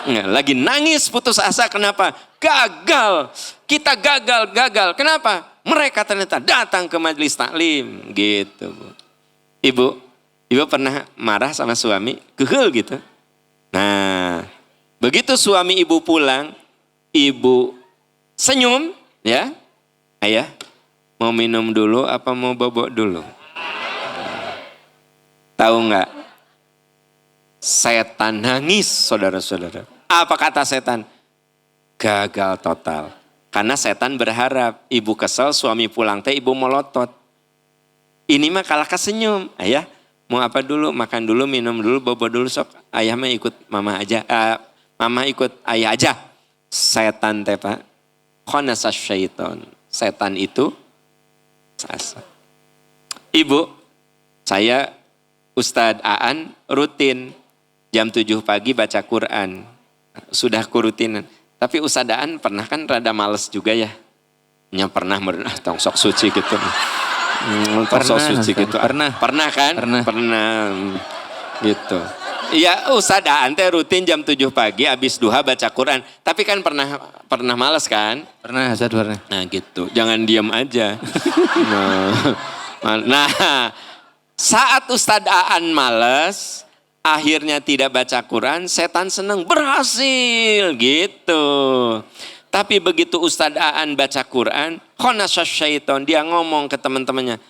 Nah, lagi nangis putus asa kenapa? Gagal. Kita gagal. Kenapa? Mereka ternyata datang ke majelis taklim gitu, Bu. Ibu pernah marah sama suami, kehel gitu. Nah, begitu suami ibu pulang, ibu senyum, ya. Ayah, mau minum dulu apa mau bobo dulu? Tahu nggak? Setan nangis, saudara-saudara. Apa kata setan? Gagal total. Karena setan berharap ibu kesel, suami pulang teh ibu melotot. Ini mah kalah kesenyum, ayah. Mau apa dulu, makan dulu, minum dulu, bobo dulu sok. Ayah mah ikut mama aja, mama ikut ayah aja. Setan teh Pak, khonasa syaiton. Setan itu sasa. Ibu, saya Ustadz Aan rutin jam 7 pagi baca Quran. Sudah kurutinan. Tapi Ustadz Aan pernah kan rada males juga ya. Pernah tong sok suci gitu. Pernah kan? Pernah. Gitu. Iya, Ustadz Aan teh rutin jam 7 pagi habis duha baca Quran. Tapi kan pernah malas kan? Pernah, Ustadz pernah. Nah gitu, jangan diam aja. Nah, saat Ustadz Aan malas, akhirnya tidak baca Quran, setan senang, berhasil gitu. Tapi begitu Ustadz Aan baca Quran, khonasa syaiton, dia ngomong ke teman-temannya,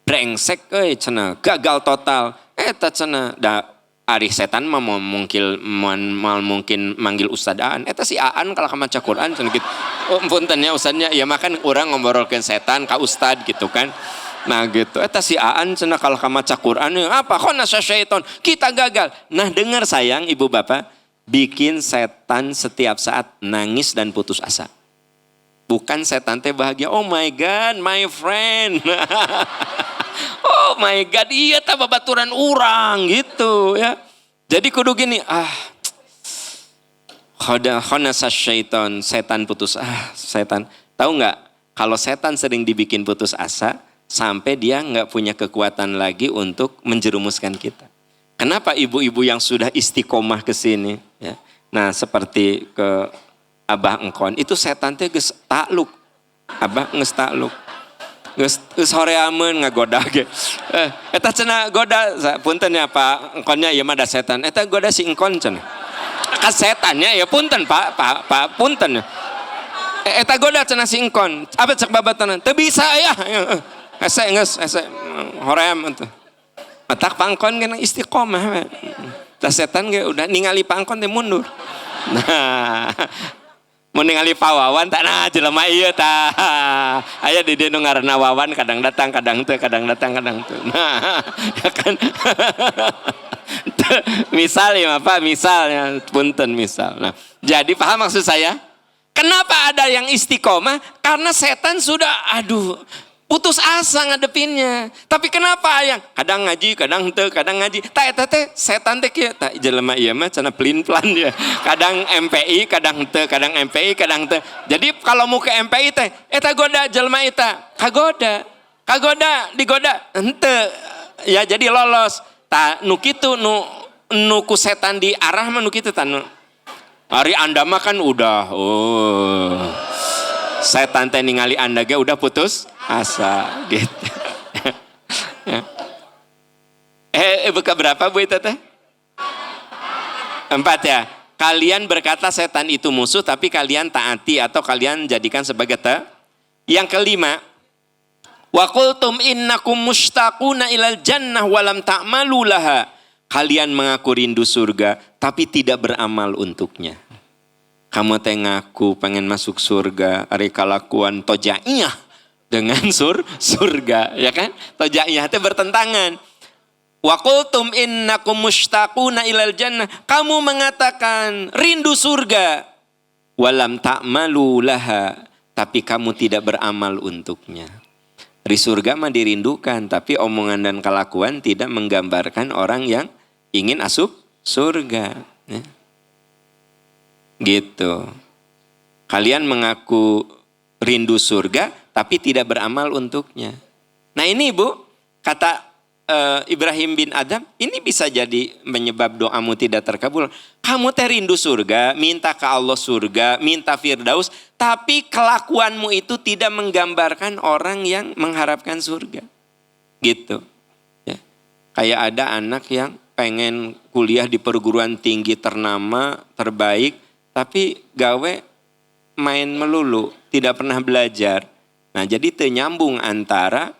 brengsek cenah, gagal total. Eta cenah, ari setan mah mungkin manggil Ustadz Aan. Eta si Aan kalau maca Quran cenah gitu. Punten ya Ustadznya, ya makan orang ngomborolkeun setan ka Ustadz gitu kan. Nah gitu, eta si Aan cenah kalau maca Quran apa khonasa syaiton, kita gagal. Nah dengar sayang ibu bapak, bikin setan setiap saat nangis dan putus asa. Bukan setan teh bahagia, oh my God, my friend. Oh my God, iya tah babaturan urang gitu ya. Jadi kudu gini, khonasa syaiton, setan putus setan. Tahu nggak? Kalau setan sering dibikin putus asa, sampai dia nggak punya kekuatan lagi untuk menjerumuskan kita. Kenapa ibu-ibu yang sudah istiqomah ke sini, ya? Nah, seperti ke Abah Engkon, itu setan teh geus takluk. Abah geus takluk. Geus horeameun ngagoda ge. Eta cenah goda, punten ya Pak Engkonnya ieu mah da setan. Eta goda si Engkon cenah. Ka setannya ya punten Pak punten. Eta goda cenah si Engkon. Apa cek babatanan? Teu bisa ya. Hese hoream atuh. Matak pangkon kena istiqomah. Tah setan ge udah ningali pangkon teh mundur. Nah, mun ningali pawawan tak nah jelema ieu tah. Aya di dieu nu ngaranna wawan kadang datang kadang teu, kadang datang kadang teu. Nah, ya kan. Misal ya Pak, misalnya punten misal. Nah, jadi paham maksud saya? Kenapa ada yang istiqomah? Karena setan sudah putus asa ngadepinnya. Tapi kenapa yang kadang ngaji, kadang teu, kadang ngaji. Tak eta teh setan teh kieu, tak jelema ieu mah cenah pelin-pelan dia. Kadang MPI, kadang teu, kadang MPI, kadang teu. Jadi kalau mau ke MPI teh eta goda jelema eta, kagoda, digoda henteu. Ya jadi lolos. Ta nu kitu nu ku setan di arah mah nu kitu ta nu. Hari Anda mah kan udah setan teh ningali Anda ge udah putus asa gitu. Buka berapa Bu itu teh? 4 ya. Kalian berkata setan itu musuh tapi kalian taati atau kalian jadikan sebagai Yang kelima, wa qultum innakum mushtaquna ilal jannah walam ta'malu laha. Kalian mengaku rindu surga tapi tidak beramal untuknya. Kamu teh ngaku pengen masuk surga, ari kalakuan tojaiyah dengan surga, ya kan? Tojaiyah teh bertentangan. Wa qultum innakum mushtaquna ilal jannah. Kamu mengatakan rindu surga. Walam ta'malu laha, tapi kamu tidak beramal untuknya. Di surga mah dirindukan, tapi omongan dan kelakuan tidak menggambarkan orang yang ingin asup surga. Ya. Gitu. Kalian mengaku rindu surga, tapi tidak beramal untuknya. Nah ini Bu, kata Ibrahim bin Adam, ini bisa jadi menyebab doamu tidak terkabul. Kamu teh rindu surga, minta ke Allah surga, minta firdaus, tapi kelakuanmu itu tidak menggambarkan orang yang mengharapkan surga. Gitu. Ya. Kayak ada anak yang pengen kuliah di perguruan tinggi ternama, terbaik, tapi gawe main melulu, tidak pernah belajar. Nah jadi ternyambung antara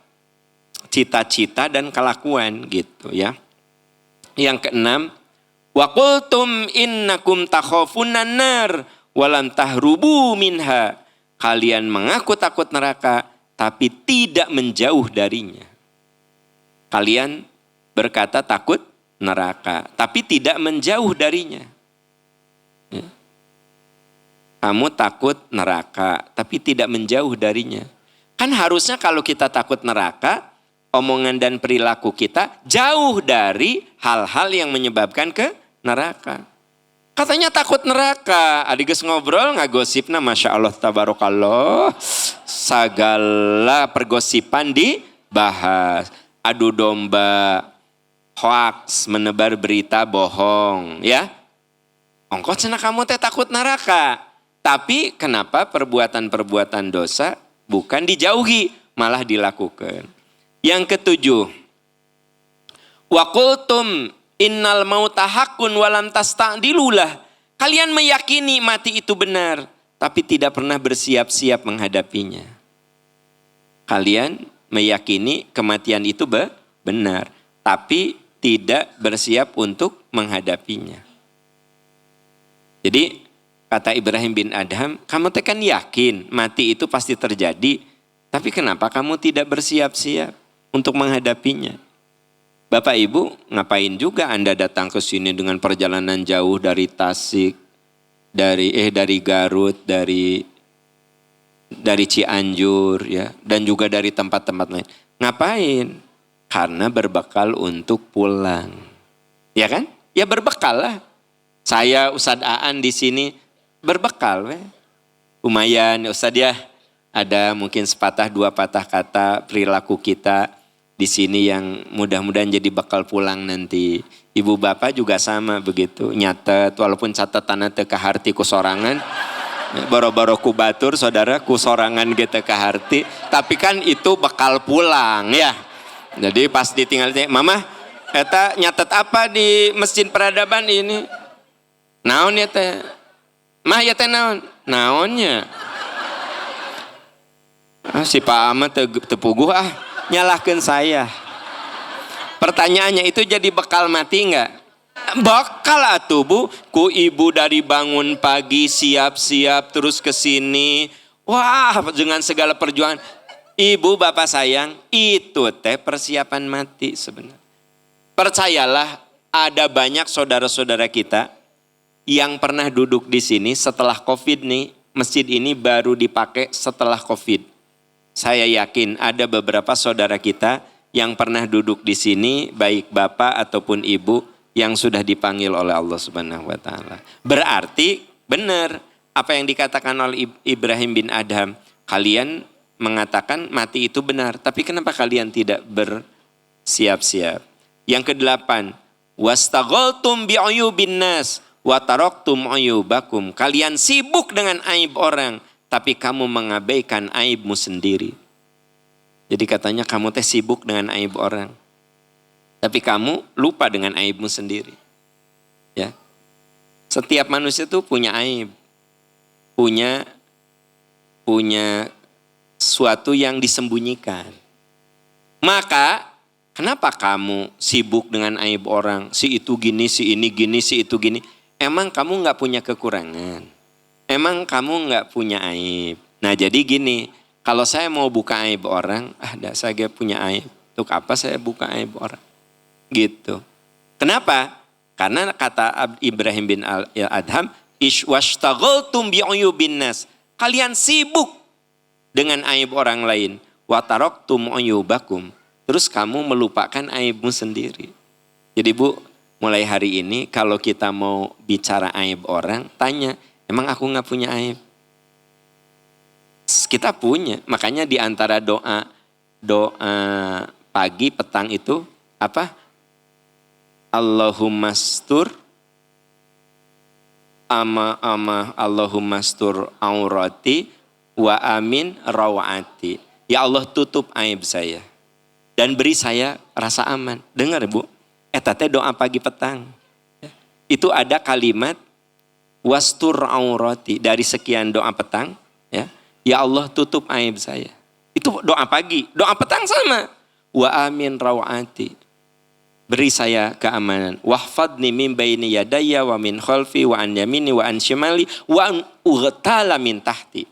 cita-cita dan kelakuan gitu ya. Yang keenam, wa qultum innakum takhafunan nar walam tahrubu minha. Kalian mengaku takut neraka tapi tidak menjauh darinya. Kalian berkata takut neraka tapi tidak menjauh darinya. Ya. Kamu takut neraka tapi tidak menjauh darinya. Kan harusnya kalau kita takut neraka, omongan dan perilaku kita jauh dari hal-hal yang menyebabkan ke neraka. Katanya takut neraka, adiges ngobrol ngagosipna Masya Allah tabarakallah. Segala pergosipan dibahas. Adu domba, hoax, menebar berita bohong, ya. Ongkos cenah kamu teh takut neraka. Tapi kenapa perbuatan-perbuatan dosa bukan dijauhi, malah dilakukan. Yang ketujuh, wa qultum innal mauta haqqun walam tasta'dilulah. Kalian meyakini mati itu benar, tapi tidak pernah bersiap-siap menghadapinya. Kalian meyakini kematian itu benar, tapi tidak bersiap untuk menghadapinya. Jadi kata Ibrahim bin Adham, kamu kan yakin mati itu pasti terjadi, tapi kenapa kamu tidak bersiap-siap untuk menghadapinya? Bapak Ibu, ngapain juga Anda datang ke sini dengan perjalanan jauh dari Tasik, dari Garut, dari Cianjur, ya, dan juga dari tempat-tempat lain. Ngapain? Karena berbekal untuk pulang. Ya kan? Ya berbekal lah. Saya Ustadz Aan di sini berbekal. Lumayan ya Ustadz ya. Ada mungkin sepatah dua patah kata perilaku kita di sini yang mudah-mudahan jadi bekal pulang nanti. Ibu bapak juga sama begitu. Nyatet walaupun catatan teu kaharti ku sorangan. Boro-boro ku batur saudara ku sorangan gitu kaharti. Tapi kan itu bekal pulang ya. Jadi pas ditinggal, mama eta nyatet apa di Masjid Peradaban ini? Naon ya teh? Mah ya teh naon? Naonnya? Si Pak Ahmad tepuguh nyalahkan saya. Pertanyaannya itu jadi bekal mati enggak? Bekal atuh Bu. Ku ibu dari bangun pagi siap-siap terus ke sini. Wah, dengan segala perjuangan. Ibu bapak sayang, itu teh persiapan mati sebenarnya. Percayalah, ada banyak saudara-saudara kita yang pernah duduk di sini setelah COVID nih, masjid ini baru dipakai setelah COVID. Saya yakin ada beberapa saudara kita yang pernah duduk di sini, baik bapak ataupun ibu, yang sudah dipanggil oleh Allah Subhanahu wa Ta'ala. Berarti benar apa yang dikatakan oleh Ibrahim bin Adham, kalian mengatakan mati itu benar, tapi kenapa kalian tidak bersiap-siap? Yang kedelapan, wastaghaltum bi'uyubin nas wa taraktum uyubakum. Kalian sibuk dengan aib orang, tapi kamu mengabaikan aibmu sendiri. Jadi katanya kamu teh sibuk dengan aib orang, tapi kamu lupa dengan aibmu sendiri. Ya, setiap manusia tuh punya aib, punya suatu yang disembunyikan. Maka kenapa kamu sibuk dengan aib orang? Si itu gini, si ini gini, si itu gini. Emang kamu gak punya kekurangan? Emang kamu gak punya aib? Nah jadi gini, kalau saya mau buka aib orang, saya gak punya aib. Untuk apa saya buka aib orang? Gitu. Kenapa? Karena kata Ibrahim bin Adham, iswashtaghaltum bi'uyubin nas. Kalian sibuk dengan aib orang lain, wa taraktum uyubakum. Terus kamu melupakan aibmu sendiri. Jadi Bu, mulai hari ini kalau kita mau bicara aib orang, tanya, emang aku nggak punya aib? Kita punya. Makanya di antara doa pagi petang itu apa? Allahummastur Allahummastur aurati wa amin rawati. Ya Allah tutup aib saya dan beri saya rasa aman. Dengar Bu, eta teh doa pagi petang. Itu ada kalimat wastur aurati dari sekian doa petang. Ya Allah tutup aib saya. Itu doa pagi, doa petang sama. Wa amin rawati. Beri saya keamanan. Wahfadni min baini yadayya wa min khalfi wa an yamini wa an shimali wa an ughtala min tahti.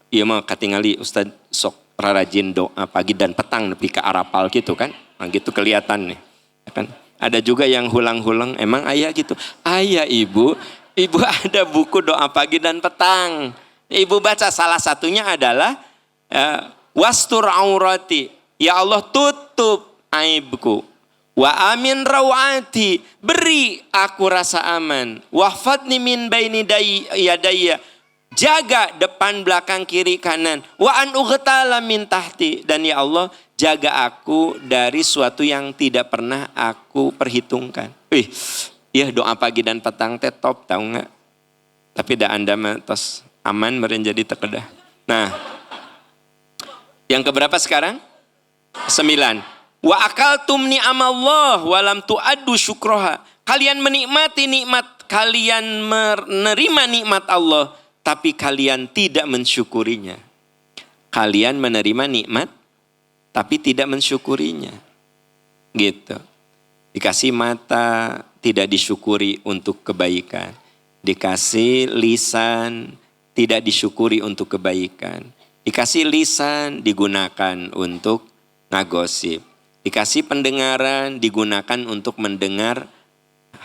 Iya mah katingali Ustaz sok rarajin doa pagi dan petang nepi ke arapal gitu kan. Nah gitu kelihatan nih. Ya kan? Ada juga yang hulang-hulang, emang ayah gitu. Ayah ibu ada buku doa pagi dan petang. Ibu baca salah satunya adalah wastur aurati. Ya Allah tutup aibku. Wa amin rawati, beri aku rasa aman. Wahfadni min baini yadayya. Jaga depan, belakang, kiri, kanan. Wa an ughtala min tahti. Dan ya Allah, jaga aku dari suatu yang tidak pernah aku perhitungkan. Ya doa pagi dan petang teh top tahu nggak? Tapi dah anda mah tos aman meureun jadi terkedah. Nah, yang keberapa sekarang? 9. Wa akaltum ni'amallah walam tu'addu syukroha. Kalian menikmati nikmat, kalian menerima nikmat Allah, tapi kalian tidak mensyukurinya. Kalian menerima nikmat, tapi tidak mensyukurinya. Gitu. Dikasih mata, tidak disyukuri untuk kebaikan. Dikasih lisan, tidak disyukuri untuk kebaikan. Dikasih lisan, digunakan untuk ngagosip. Dikasih pendengaran, digunakan untuk mendengar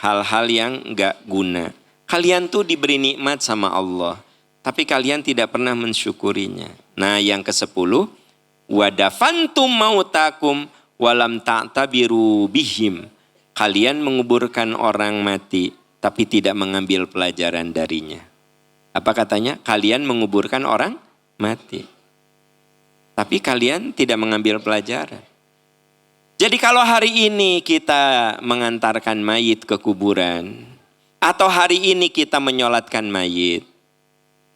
hal-hal yang enggak guna. Kalian tuh diberi nikmat sama Allah, tapi kalian tidak pernah mensyukurinya. Nah yang ke-10, wadafantum mautakum walam ta'tabiru bihim. kalian menguburkan orang mati tapi tidak mengambil pelajaran darinya. Apa katanya? Kalian menguburkan orang mati tapi kalian tidak mengambil pelajaran. Jadi kalau hari ini kita mengantarkan mayit ke kuburan, atau hari ini kita menyolatkan mayit,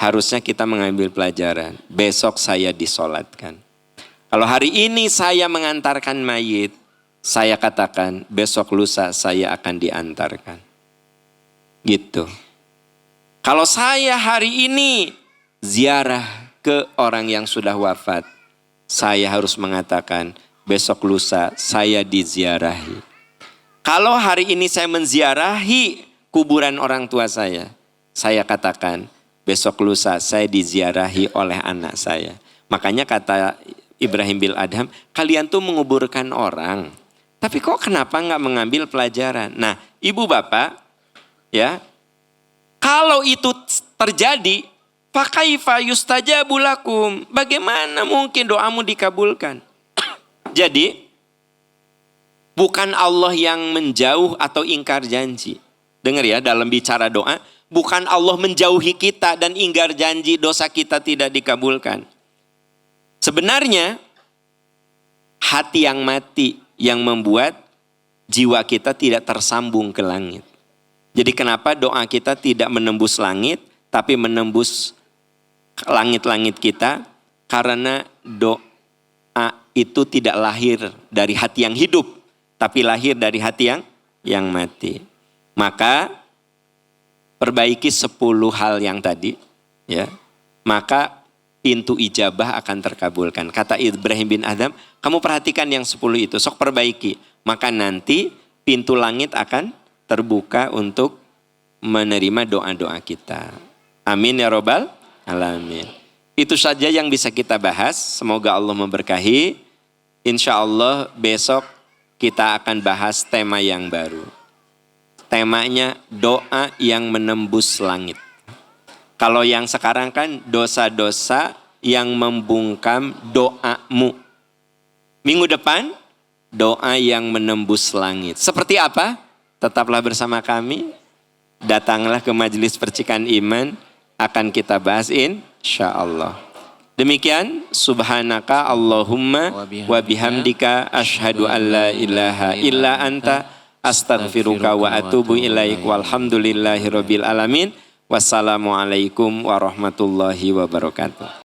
harusnya kita mengambil pelajaran. Besok saya disolatkan. Kalau hari ini saya mengantarkan mayit, saya katakan besok lusa saya akan diantarkan. Gitu. Kalau saya hari ini ziarah ke orang yang sudah wafat, saya harus mengatakan besok lusa saya diziarahi. Kalau hari ini saya menziarahi kuburan orang tua saya katakan besok lusa saya diziarahi oleh anak saya. Makanya kata Ibrahim bin Adham, kalian tuh menguburkan orang, tapi kok kenapa nggak mengambil pelajaran? Nah, ibu bapak, ya, kalau itu terjadi, fakaifa yustajabu lakum, bagaimana mungkin doamu dikabulkan? Jadi, bukan Allah yang menjauh atau ingkar janji. Dengar ya, dalam bicara doa, bukan Allah menjauhi kita dan ingkar janji dosa kita tidak dikabulkan. Sebenarnya, hati yang mati yang membuat jiwa kita tidak tersambung ke langit. Jadi kenapa doa kita tidak menembus langit, tapi menembus langit-langit kita? Karena doa itu tidak lahir dari hati yang hidup, tapi lahir dari hati yang mati. Maka perbaiki 10 hal yang tadi, ya. Maka pintu ijabah akan terkabulkan. Kata Ibrahim bin Adham, kamu perhatikan yang 10 itu, sok perbaiki. Maka nanti pintu langit akan terbuka untuk menerima doa-doa kita. Amin ya robbal alamin. Itu saja yang bisa kita bahas. Semoga Allah memberkahi. Insya Allah besok kita akan bahas tema yang baru. Temanya doa yang menembus langit. Kalau yang sekarang kan dosa-dosa yang membungkam doamu. Minggu depan doa yang menembus langit. Seperti apa? Tetaplah bersama kami. Datanglah ke Majelis Percikan Iman. Akan kita bahas insyaallah. Demikian, subhanaka Allahumma wa bihamdika asyhadu an la ilaha illa anta astaghfiruka wa atubu ilaik walhamdulillahi rabbil alamin. Wassalamualaikum warahmatullahi wabarakatuh.